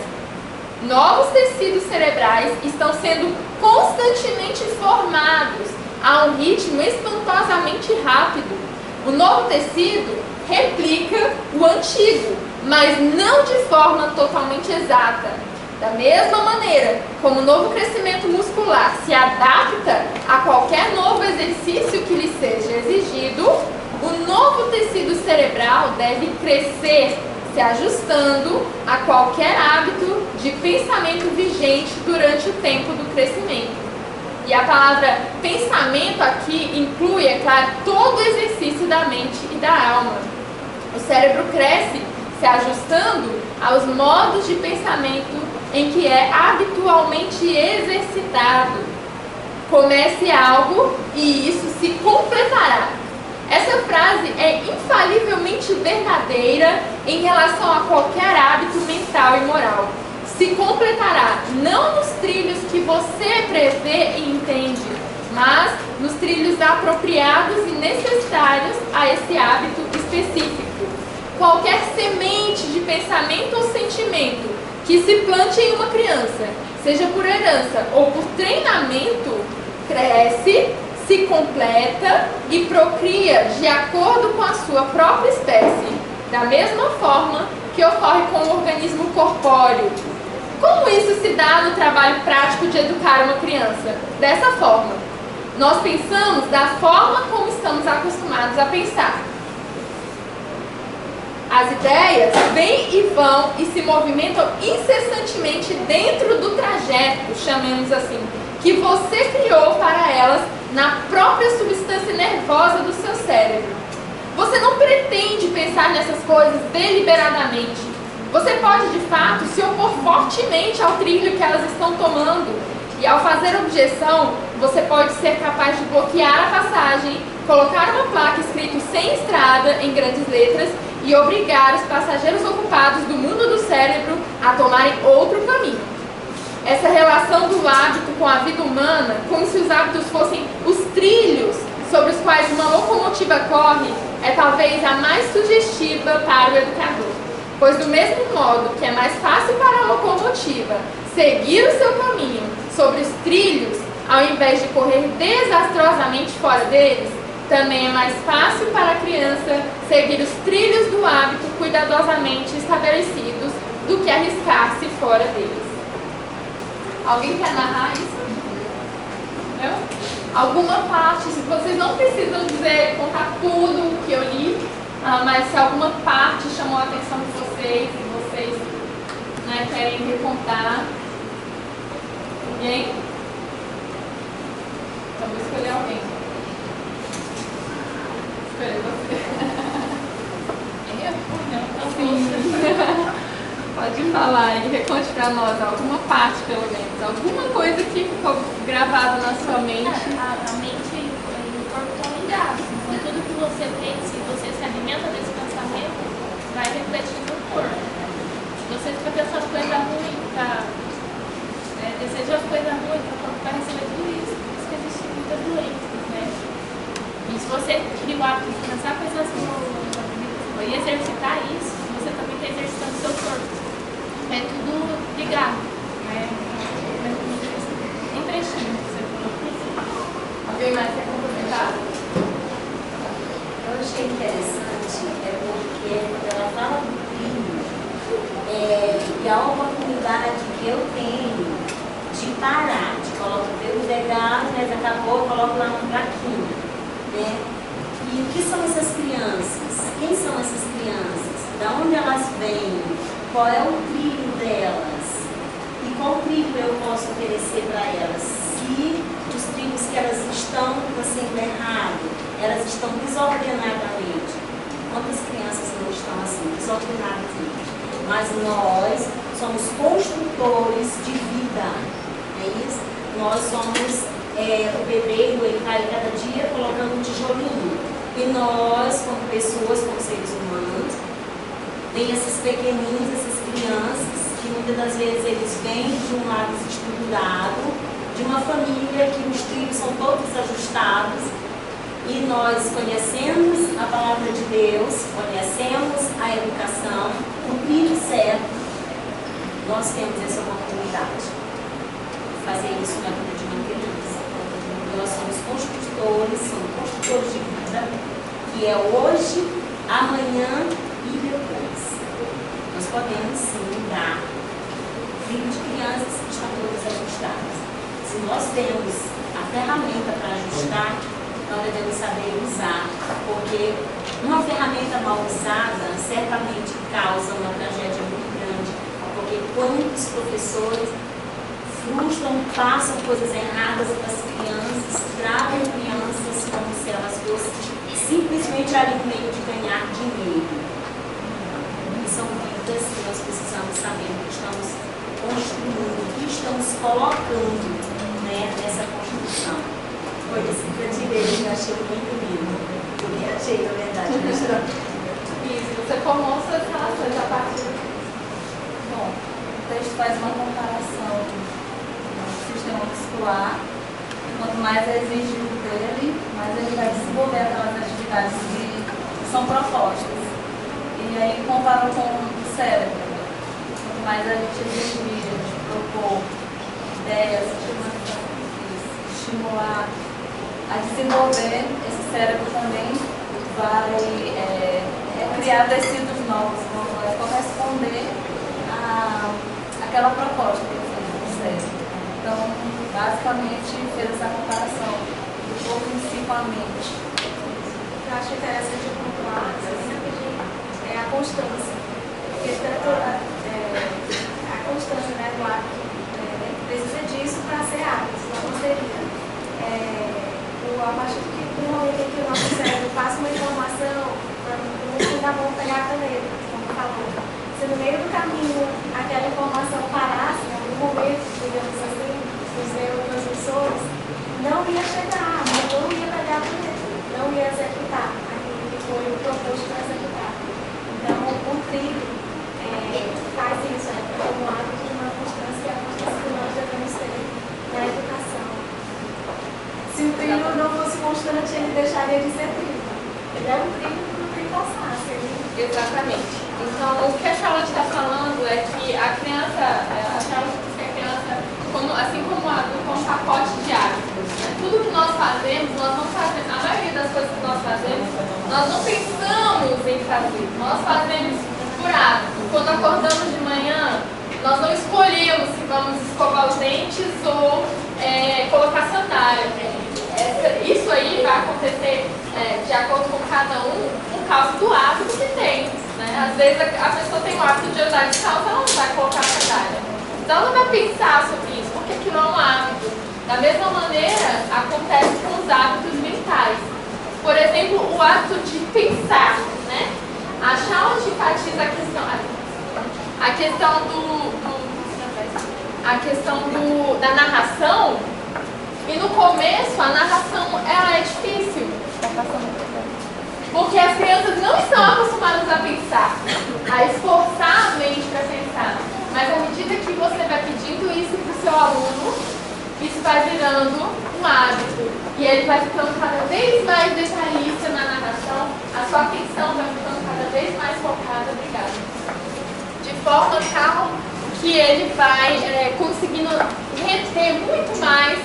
novos tecidos cerebrais estão sendo constantemente formados a um ritmo espantosamente rápido. O novo tecido replica o antigo, mas não de forma totalmente exata. Da mesma maneira como o novo crescimento muscular se adapta a qualquer novo exercício que lhe seja exigido, o novo tecido cerebral deve crescer, se ajustando a qualquer hábito de pensamento vigente durante o tempo do crescimento. E a palavra pensamento aqui inclui, é claro, todo o exercício da mente e da alma. O cérebro cresce se ajustando aos modos de pensamento em que é habitualmente exercitado. Comece algo e isso se completará. Essa frase é infalivelmente verdadeira em relação a qualquer hábito mental e moral. Se completará não nos trilhos que você prevê e entende, mas nos trilhos apropriados e necessários a esse hábito específico. Qualquer semente de pensamento ou sentimento que se plante em uma criança, seja por herança ou por treinamento, cresce, se completa e procria de acordo com a sua própria espécie, da mesma forma que ocorre com o organismo corpóreo. Como isso se dá no trabalho prático de educar uma criança? Dessa forma, nós pensamos da forma como estamos acostumados a pensar. As ideias vêm e vão e se movimentam incessantemente dentro do trajeto, chamemos assim, que você criou para elas na própria substância nervosa do seu cérebro. Você não pretende pensar nessas coisas deliberadamente. Você pode, de fato, se opor fortemente ao trilho que elas estão tomando. E E ao fazer objeção, você pode ser capaz de bloquear a passagem, colocar uma placa escrito "sem estrada" em grandes letras e obrigar os passageiros ocupados do mundo do cérebro a tomarem outro caminho. Essa relação do hábito com a vida humana, como se os hábitos fossem os trilhos sobre os quais uma locomotiva corre, é talvez a mais sugestiva para o educador. Pois do mesmo modo que é mais fácil para a locomotiva seguir o seu caminho sobre os trilhos, ao invés de correr desastrosamente fora deles, também é mais fácil para a criança seguir os trilhos do hábito cuidadosamente estabelecidos do que arriscar-se fora deles. Alguém quer narrar isso? Não? Alguma parte, vocês não precisam dizer, contar tudo o que eu li, mas se alguma parte chamou a atenção de vocês e vocês, né, querem recontar. Ninguém? Então vou escolher alguém. Escolher você. Sim. Pode falar e reconte para nós alguma parte, pelo menos. Alguma coisa que ficou gravada na sua mente. A mente e o corpo estão ligados. Então, tudo que você pensa, se você se alimenta desse pensamento, vai refletir no corpo. Se você fica pensando coisa ruim, deseja coisa ruim, o corpo vai receber tudo isso. Por isso que existem muitas doenças, né? E se você cria o hábito de pensar coisas boas e exercitar isso, você também está exercitando o seu corpo. É tudo ligado, né? Um trechinho que você falou. Alguém mais quer complementar? Eu achei interessante, porque quando ela fala do trilho, e a oportunidade que eu tenho de parar, de colocar os degraus, mas acabou, eu coloco lá um plaquinho, né? E o que são essas crianças? Quem são essas crianças? Da onde elas vêm? Qual é o trilho delas? E qual trilho eu posso oferecer para elas? Se os trilhos que elas estão sendo errados, elas estão desordenadamente. Quantas crianças não estão assim, desordenadamente? Mas nós somos construtores de vida, é isso? Nós somos o pedreiro, ele está cada dia colocando um tijolinho. E nós, como pessoas, como seres humanos, tem esses pequeninos, essas crianças, que muitas das vezes eles vêm de um lado desestruturado, de uma família que os trilhos são todos ajustados, e nós conhecemos a palavra de Deus, conhecemos a educação, o trilho certo, nós temos essa oportunidade de fazer isso na vida de uma criança. Nós somos construtores de vida, que é hoje, amanhã e depois. Nós podemos sim dar trilho de crianças que estão todas ajustadas. Se nós temos a ferramenta para ajustar, nós devemos saber usar, porque uma ferramenta mal usada certamente causa uma tragédia muito grande, porque quantos professores frustram, passam coisas erradas para as crianças, tratam crianças como se elas fossem simplesmente ali no meio de ganhar dinheiro. E são vidas que nós precisamos saber o que estamos construindo, o que estamos colocando, né, nessa construção. Foi esse que eu tirei, eu achei muito lindo. Eu me achei, na verdade. Isso, você formou suas relações a partir. Bom, o texto faz uma comparação do sistema muscular. Quanto mais é exigido dele, mais ele vai desenvolver aquelas atividades que são propostas. E aí comparou com o cérebro. Quanto mais a gente exigir, a gente propor ideias, estimular a desenvolver, esse cérebro também vai criar tecidos novos, vai corresponder àquela proposta que do cérebro. Então, basicamente, fez essa comparação do corpo principalmente. Eu acho interessante pontuar é a constância. Porque tanto a constância, né, do hábito precisa disso para ser hábito, senão não seria. A partir do momento em que o nosso cérebro passa uma informação, não dá bom pegar a caneta, como falou. Se no meio do caminho aquela informação parasse, em algum momento, digamos assim, os neuros não ia chegar, não ia pegar por ele, não ia executar aquilo que foi o proposto para executar. Então, o trilho faz isso, como hábito de uma constância, que é a constância que nós devemos ter na educação. Se o trilho não fosse constante, ele deixaria de ser trilho. Ele é um trilho que não tem passasse. Exatamente. Então, o que a Charlotte está falando é que a criança, diz que a criança, assim como o adulto, é um pacote de hábitos. Né? Tudo que nós fazemos, a maioria das coisas que nós fazemos, nós não pensamos em fazer, nós fazemos por hábito. Quando acordamos de manhã, nós não escolhemos se vamos escovar os dentes ou colocar sandália. Isso aí vai acontecer de acordo com cada um, por causa do hábito que tem. Né? Às vezes a pessoa tem o hábito de andar de calça, ela não vai colocar sandália. Então ela vai pensar sobre isso, porque aquilo é um hábito. Da mesma maneira, acontece com os hábitos mentais. Por exemplo, o hábito de pensar. Né? A Charlotte enfatiza a questão da narração. E no começo, a narração ela é difícil, porque as crianças não estão acostumadas a pensar, a esforçar a mente para pensar. Mas à medida que você vai pedindo isso para o seu aluno, isso vai virando um hábito. E ele vai ficando cada vez mais detalhista na narração, a sua atenção vai ficando cada vez mais focada, de forma tal que ele vai conseguindo reter muito mais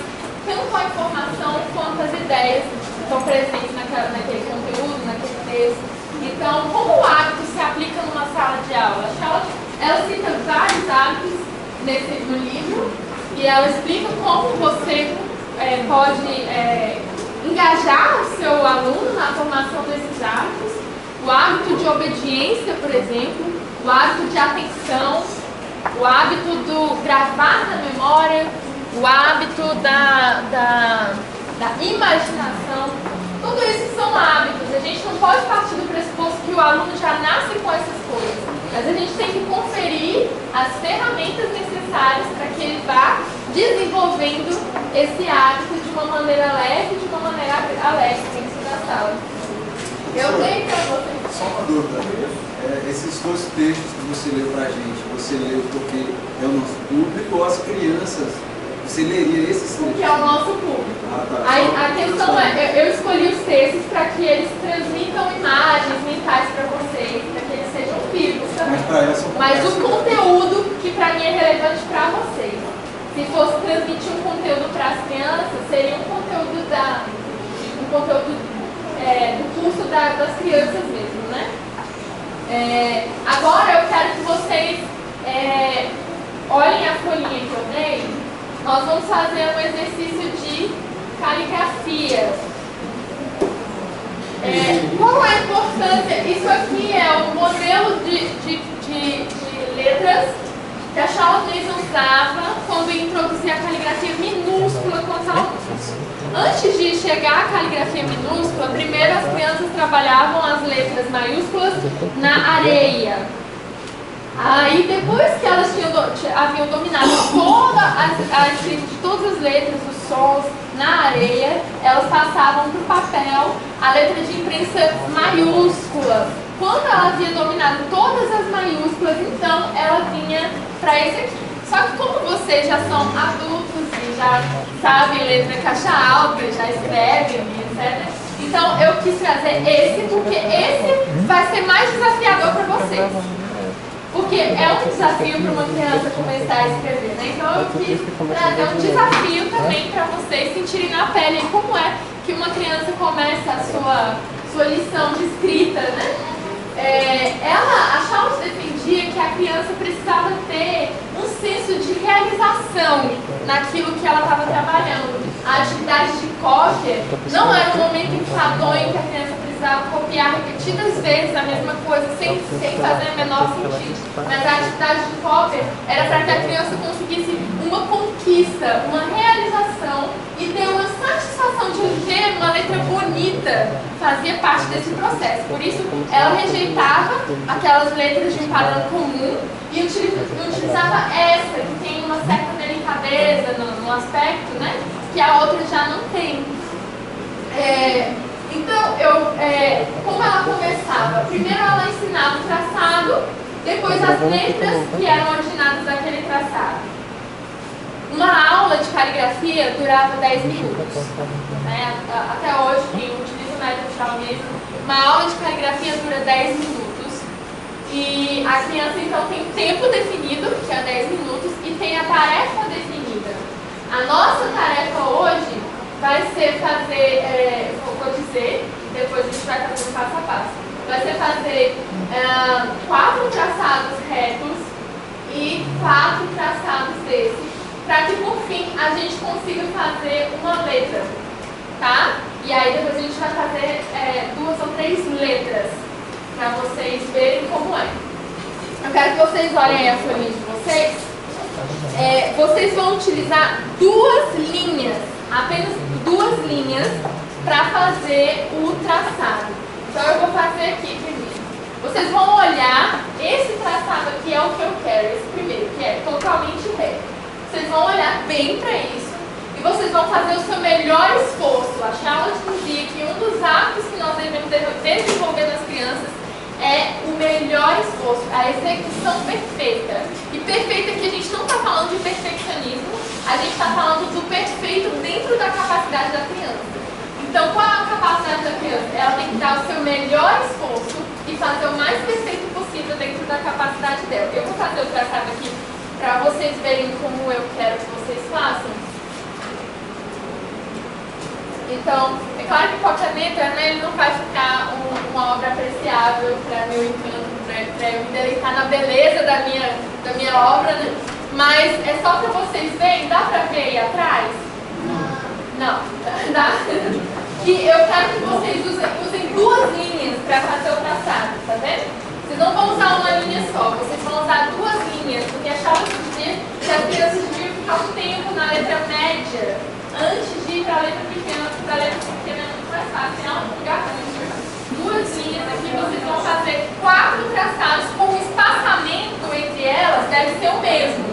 tanto a informação quanto as ideias que estão presentes naquele conteúdo, naquele texto. Então, como o hábito se aplica numa sala de aula? Ela cita vários hábitos no livro e ela explica como você pode engajar o seu aluno na formação desses hábitos. O hábito de obediência, por exemplo, o hábito de atenção, o hábito do gravar na memória, o hábito da imaginação. Tudo isso são hábitos. A gente não pode partir do pressuposto que o aluno já nasce com essas coisas, mas a gente tem que conferir as ferramentas necessárias para que ele vá desenvolvendo esse hábito de uma maneira leve, de uma maneira alegre dentro da sala. Eu dei para você. Só uma dúvida. Esses dois textos que você leu para a gente, você leu porque é o nosso público ou as crianças? Você leria esses textos? Porque é o nosso público. Tá. A questão eu escolhi os textos para que eles transmitam imagens mentais para vocês, para que eles sejam vivos também. Mas o conteúdo que para mim é relevante para vocês. Se fosse transmitir um conteúdo para as crianças, seria um conteúdo do curso das crianças mesmo, né? Agora eu quero que vocês olhem a folhinha que eu dei. Nós vamos fazer um exercício de caligrafia. Qual é a importância? Isso aqui é um modelo de letras que a Charlotte usava quando introduzia a caligrafia minúscula com os alunos. Antes de chegar à caligrafia minúscula, primeiro as crianças trabalhavam as letras maiúsculas na areia. Aí depois que elas haviam dominado a escrita de todas as letras, os sons na areia, elas passavam para o papel a letra de imprensa maiúscula. Quando ela havia dominado todas as maiúsculas, então ela vinha para esse aqui. Só que como vocês já são adultos e já sabem letra caixa alta, já escrevem, etc. Então eu quis trazer esse, porque esse vai ser mais desafiador para vocês. Porque é um desafio para uma criança começar a escrever, né? Então eu quis trazer um desafio também para vocês sentirem na pele como é que uma criança começa a sua lição de escrita, né? A Charlotte defendia que a criança precisava ter um senso de realização naquilo que ela estava trabalhando. A atividade de cópia não era um momento enfadonho que a criança precisava copiar repetidas vezes a mesma coisa sem fazer o menor sentido. Mas a atividade de cópia era para que a criança conseguisse uma conquista, uma realização e ter uma satisfação de ver uma letra bonita. Fazia parte desse processo. Por isso, ela rejeitava aquelas letras de um padrão comum e utilizava essa, que tem uma certa delicadeza no aspecto, né? que a outra já não tem. Então, como ela começava? Primeiro ela ensinava o traçado, depois as letras que eram originadas daquele traçado. Uma aula de caligrafia durava 10 minutos. Né? Até hoje, quem utiliza o método Chalmers, uma aula de caligrafia dura 10 minutos. E a criança, então, tem um tempo definido, que é 10 minutos, e tem a tarefa definida. A nossa tarefa hoje vai ser fazer, vou dizer, depois a gente vai fazer passo a passo. Vai ser fazer 4 traçados retos e 4 traçados desses, para que por fim a gente consiga fazer uma letra, tá? E aí depois a gente vai fazer 2 ou 3 letras, para vocês verem como é. Eu quero que vocês olhem aí a folhinha de vocês. Vocês vão utilizar 2 linhas, apenas 2 linhas, para fazer o traçado. Então eu vou fazer aqui primeiro. Vocês vão olhar, esse traçado aqui é o que eu quero, esse primeiro, que é totalmente reto. Vocês vão olhar bem para isso e vocês vão fazer o seu melhor esforço. A Charlotte dizia que um dos hábitos que nós devemos desenvolver nas crianças é o melhor esforço, a execução perfeita. E perfeita aqui a gente não está falando de perfeccionismo, a gente está falando do perfeito dentro da capacidade da criança. Então, qual é a capacidade da criança? Ela tem que dar o seu melhor esforço e fazer o mais perfeito possível dentro da capacidade dela. Eu vou fazer o traçado aqui para vocês verem como eu quero que vocês façam. Então, é claro que com a caneta, né, ele não vai ficar uma obra apreciável para meu encanto, para eu me deleitar na beleza da minha obra, né? Mas é só para vocês verem, dá para ver aí atrás? Não, dá. Que eu quero que vocês usem 2 linhas para fazer o traçado, tá vendo? Vocês não vão usar uma linha só, vocês vão usar 2 linhas, porque a Charlotte dizia que as crianças deviam ficar um tempo na letra média antes de ir para a letra pequena, porque a letra pequena é muito mais fácil, é um lugar grande. 2 linhas aqui, vocês vão fazer 4 traçados com o espaçamento entre elas deve ser o mesmo.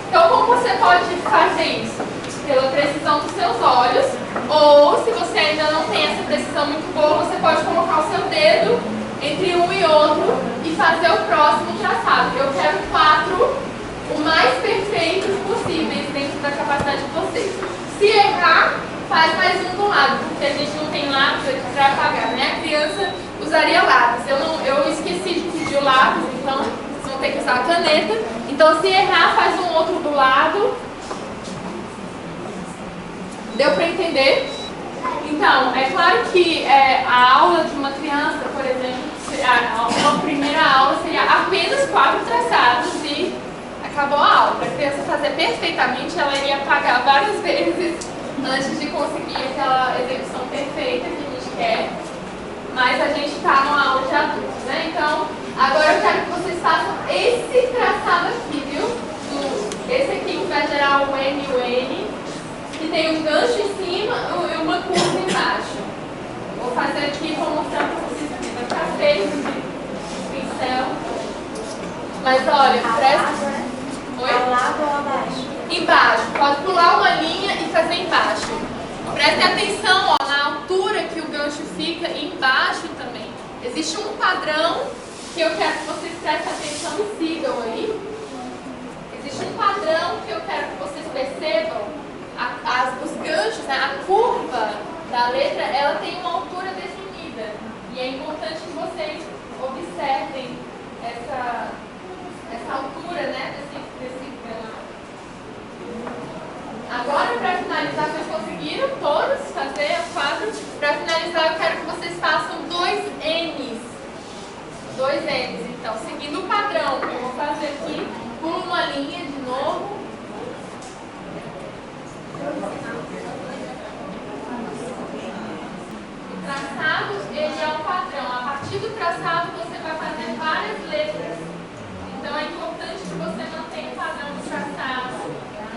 Então, como você pode fazer isso? Pela precisão dos seus olhos, ou se você ainda não tem essa precisão muito boa, você pode colocar o seu dedo entre um e outro e fazer o próximo traçado. Eu quero 4 o mais perfeitos possíveis dentro da capacidade de vocês. Se errar, faz mais um do lado, porque a gente não tem lápis para apagar, né? A criança usaria lápis. Eu esqueci de pedir o lápis, então vocês vão ter que usar a caneta. Então, se errar, faz um outro do lado. Deu para entender? Então, é claro que a aula de uma criança, por exemplo, uma primeira aula seria apenas 4 traçados e acabou a aula. Para a criança fazer perfeitamente, ela iria apagar várias vezes antes de conseguir aquela execução perfeita que a gente quer. Mas a gente está numa aula de adultos, né? Então, agora eu quero que vocês façam esse traçado aqui, viu? Esse aqui que vai gerar o N e o N. Que tem um gancho em cima e uma curva embaixo. Vou fazer aqui e vou mostrar para vocês aqui. Vai ficar feio esse pincel. Mas olha, presta. Oi? Ao lado ou abaixo? Embaixo. Pode pular uma linha e fazer embaixo. Prestem atenção, ó, na altura que o gancho fica e embaixo também. Existe um padrão que eu quero que vocês prestem atenção e sigam aí. Existe um padrão que eu quero que vocês percebam. Os ganchos, né, a curva da letra, ela tem uma altura definida. E é importante que vocês observem essa altura, né, desse gancho. Agora, para finalizar, vocês conseguiram todos fazer o quadro? Para finalizar, eu quero que vocês façam 2 N's. 2 N's, então, seguindo o padrão que eu vou fazer aqui, pulo uma linha de novo. O traçado, ele é um padrão. A partir do traçado, você vai fazer várias letras. Então, é importante que você mantenha o padrão do traçado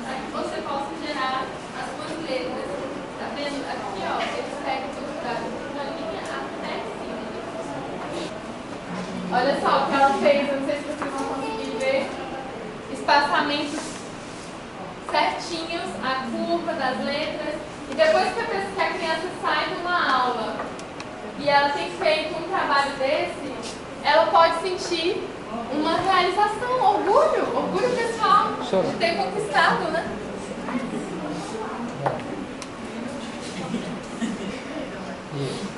para que você possa gerar as suas letras. Tá vendo? Aqui, ó, eles pegam uma linha até cima. Olha só o que ela fez, eu não sei se vocês vão conseguir ver. Espaçamentos certinhos, a curva das letras. E depois que a criança sai de uma aula e ela tem feito um trabalho desse, ela pode sentir uma realização, orgulho pessoal de ter conquistado, né?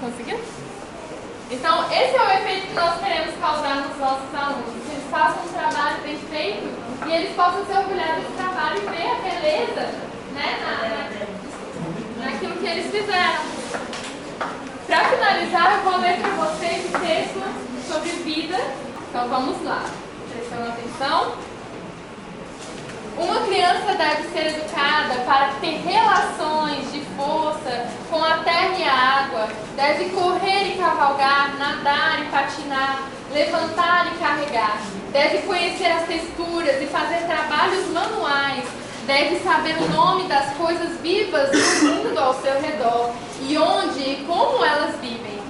Conseguiu? Então, esse é o efeito que nós queremos causar nos nossos alunos. Que eles façam um trabalho bem feito e eles possam se orgulhar desse trabalho e ver a beleza, né, naquilo que eles fizeram. Para finalizar, eu vou ler para vocês o texto sobre vida. Então, vamos lá. Prestando atenção. Uma criança deve ser educada para ter relações de força com a terra e a água, deve correr e cavalgar, nadar e patinar, levantar e carregar, deve conhecer as texturas e fazer trabalhos manuais, deve saber o nome das coisas vivas do mundo ao seu redor e onde e como elas vivem,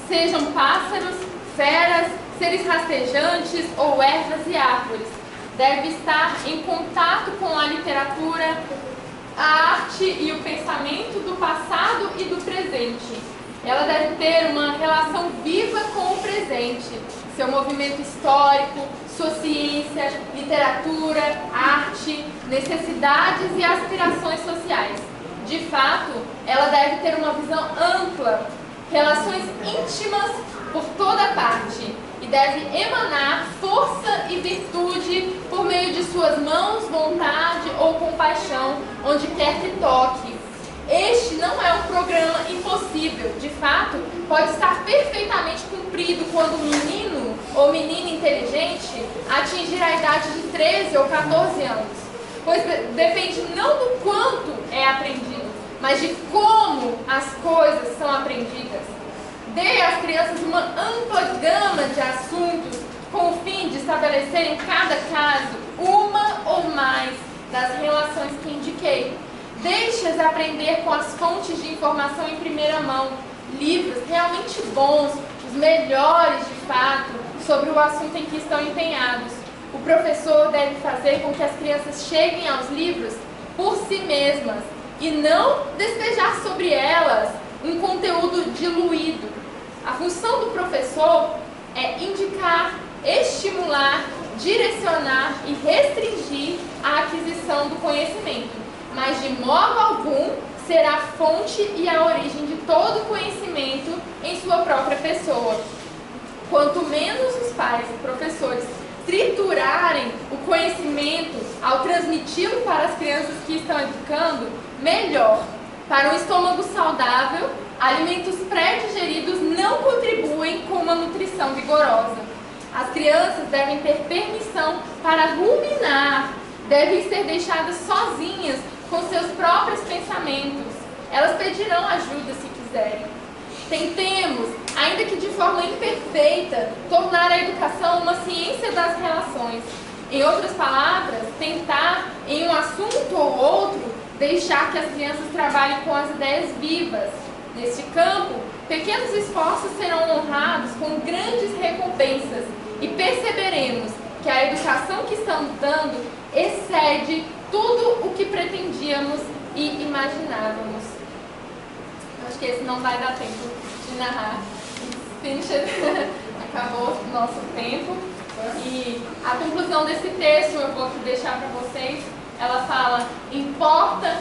sejam pássaros, feras, seres rastejantes ou ervas e árvores. Deve estar em contato com a literatura, a arte e o pensamento do passado e do presente. Ela deve ter uma relação viva com o presente, seu movimento histórico, sua ciência, literatura, arte, necessidades e aspirações sociais. De fato, ela deve ter uma visão ampla, relações íntimas por toda parte, e deve emanar força e virtude por meio de suas mãos, vontade ou compaixão, onde quer que toque. Este não é um programa impossível. De fato, pode estar perfeitamente cumprido quando um menino ou menina inteligente atingir a idade de 13 ou 14 anos. Pois depende não do quanto é aprendido, mas de como as coisas são aprendidas. Dê às crianças uma ampla gama de assuntos com o fim de estabelecer em cada caso uma ou mais das relações que indiquei. Deixe-as aprender com as fontes de informação em primeira mão, livros realmente bons, os melhores de fato, sobre o assunto em que estão empenhados. O professor deve fazer com que as crianças cheguem aos livros por si mesmas e não despejar sobre elas um conteúdo diluído. A função do professor é indicar, estimular, direcionar e restringir a aquisição do conhecimento, mas de modo algum será a fonte e a origem de todo conhecimento em sua própria pessoa. Quanto menos os pais e professores triturarem o conhecimento ao transmiti-lo para as crianças que estão educando, melhor. Para um estômago saudável, alimentos pré-digeridos não contribuem com uma nutrição vigorosa. As crianças devem ter permissão para ruminar, devem ser deixadas sozinhas com seus próprios pensamentos. Elas pedirão ajuda se quiserem. Tentemos, ainda que de forma imperfeita, tornar a educação uma ciência das relações. Em outras palavras, tentar, em um assunto ou outro, deixar que as crianças trabalhem com as ideias vivas. Neste campo, pequenos esforços serão honrados com grandes recompensas e perceberemos que a educação que estamos dando excede tudo o que pretendíamos e imaginávamos. Acho que esse não vai dar tempo de narrar. Acabou o nosso tempo. E a conclusão desse texto eu vou deixar para vocês. Ela fala, importa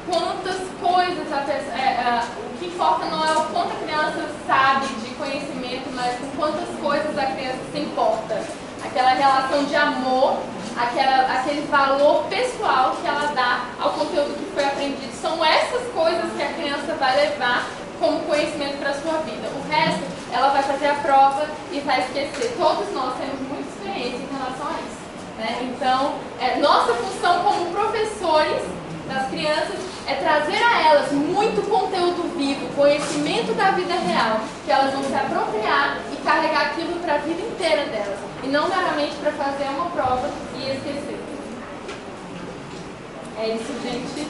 quantas coisas, o que importa não é o quanto a criança sabe de conhecimento, mas com quantas coisas a criança se importa. Aquela relação de amor, aquele valor pessoal que ela dá ao conteúdo que foi aprendido. São essas coisas que a criança vai levar como conhecimento para a sua vida. O resto, ela vai fazer a prova e vai esquecer. Todos nós temos muita experiência em relação a isso, né? Então, nossa função como professores das crianças é trazer a elas muito conteúdo vivo, conhecimento da vida real, que elas vão se apropriar e carregar aquilo para a vida inteira delas, e não meramente para fazer uma prova e esquecer. É isso, gente.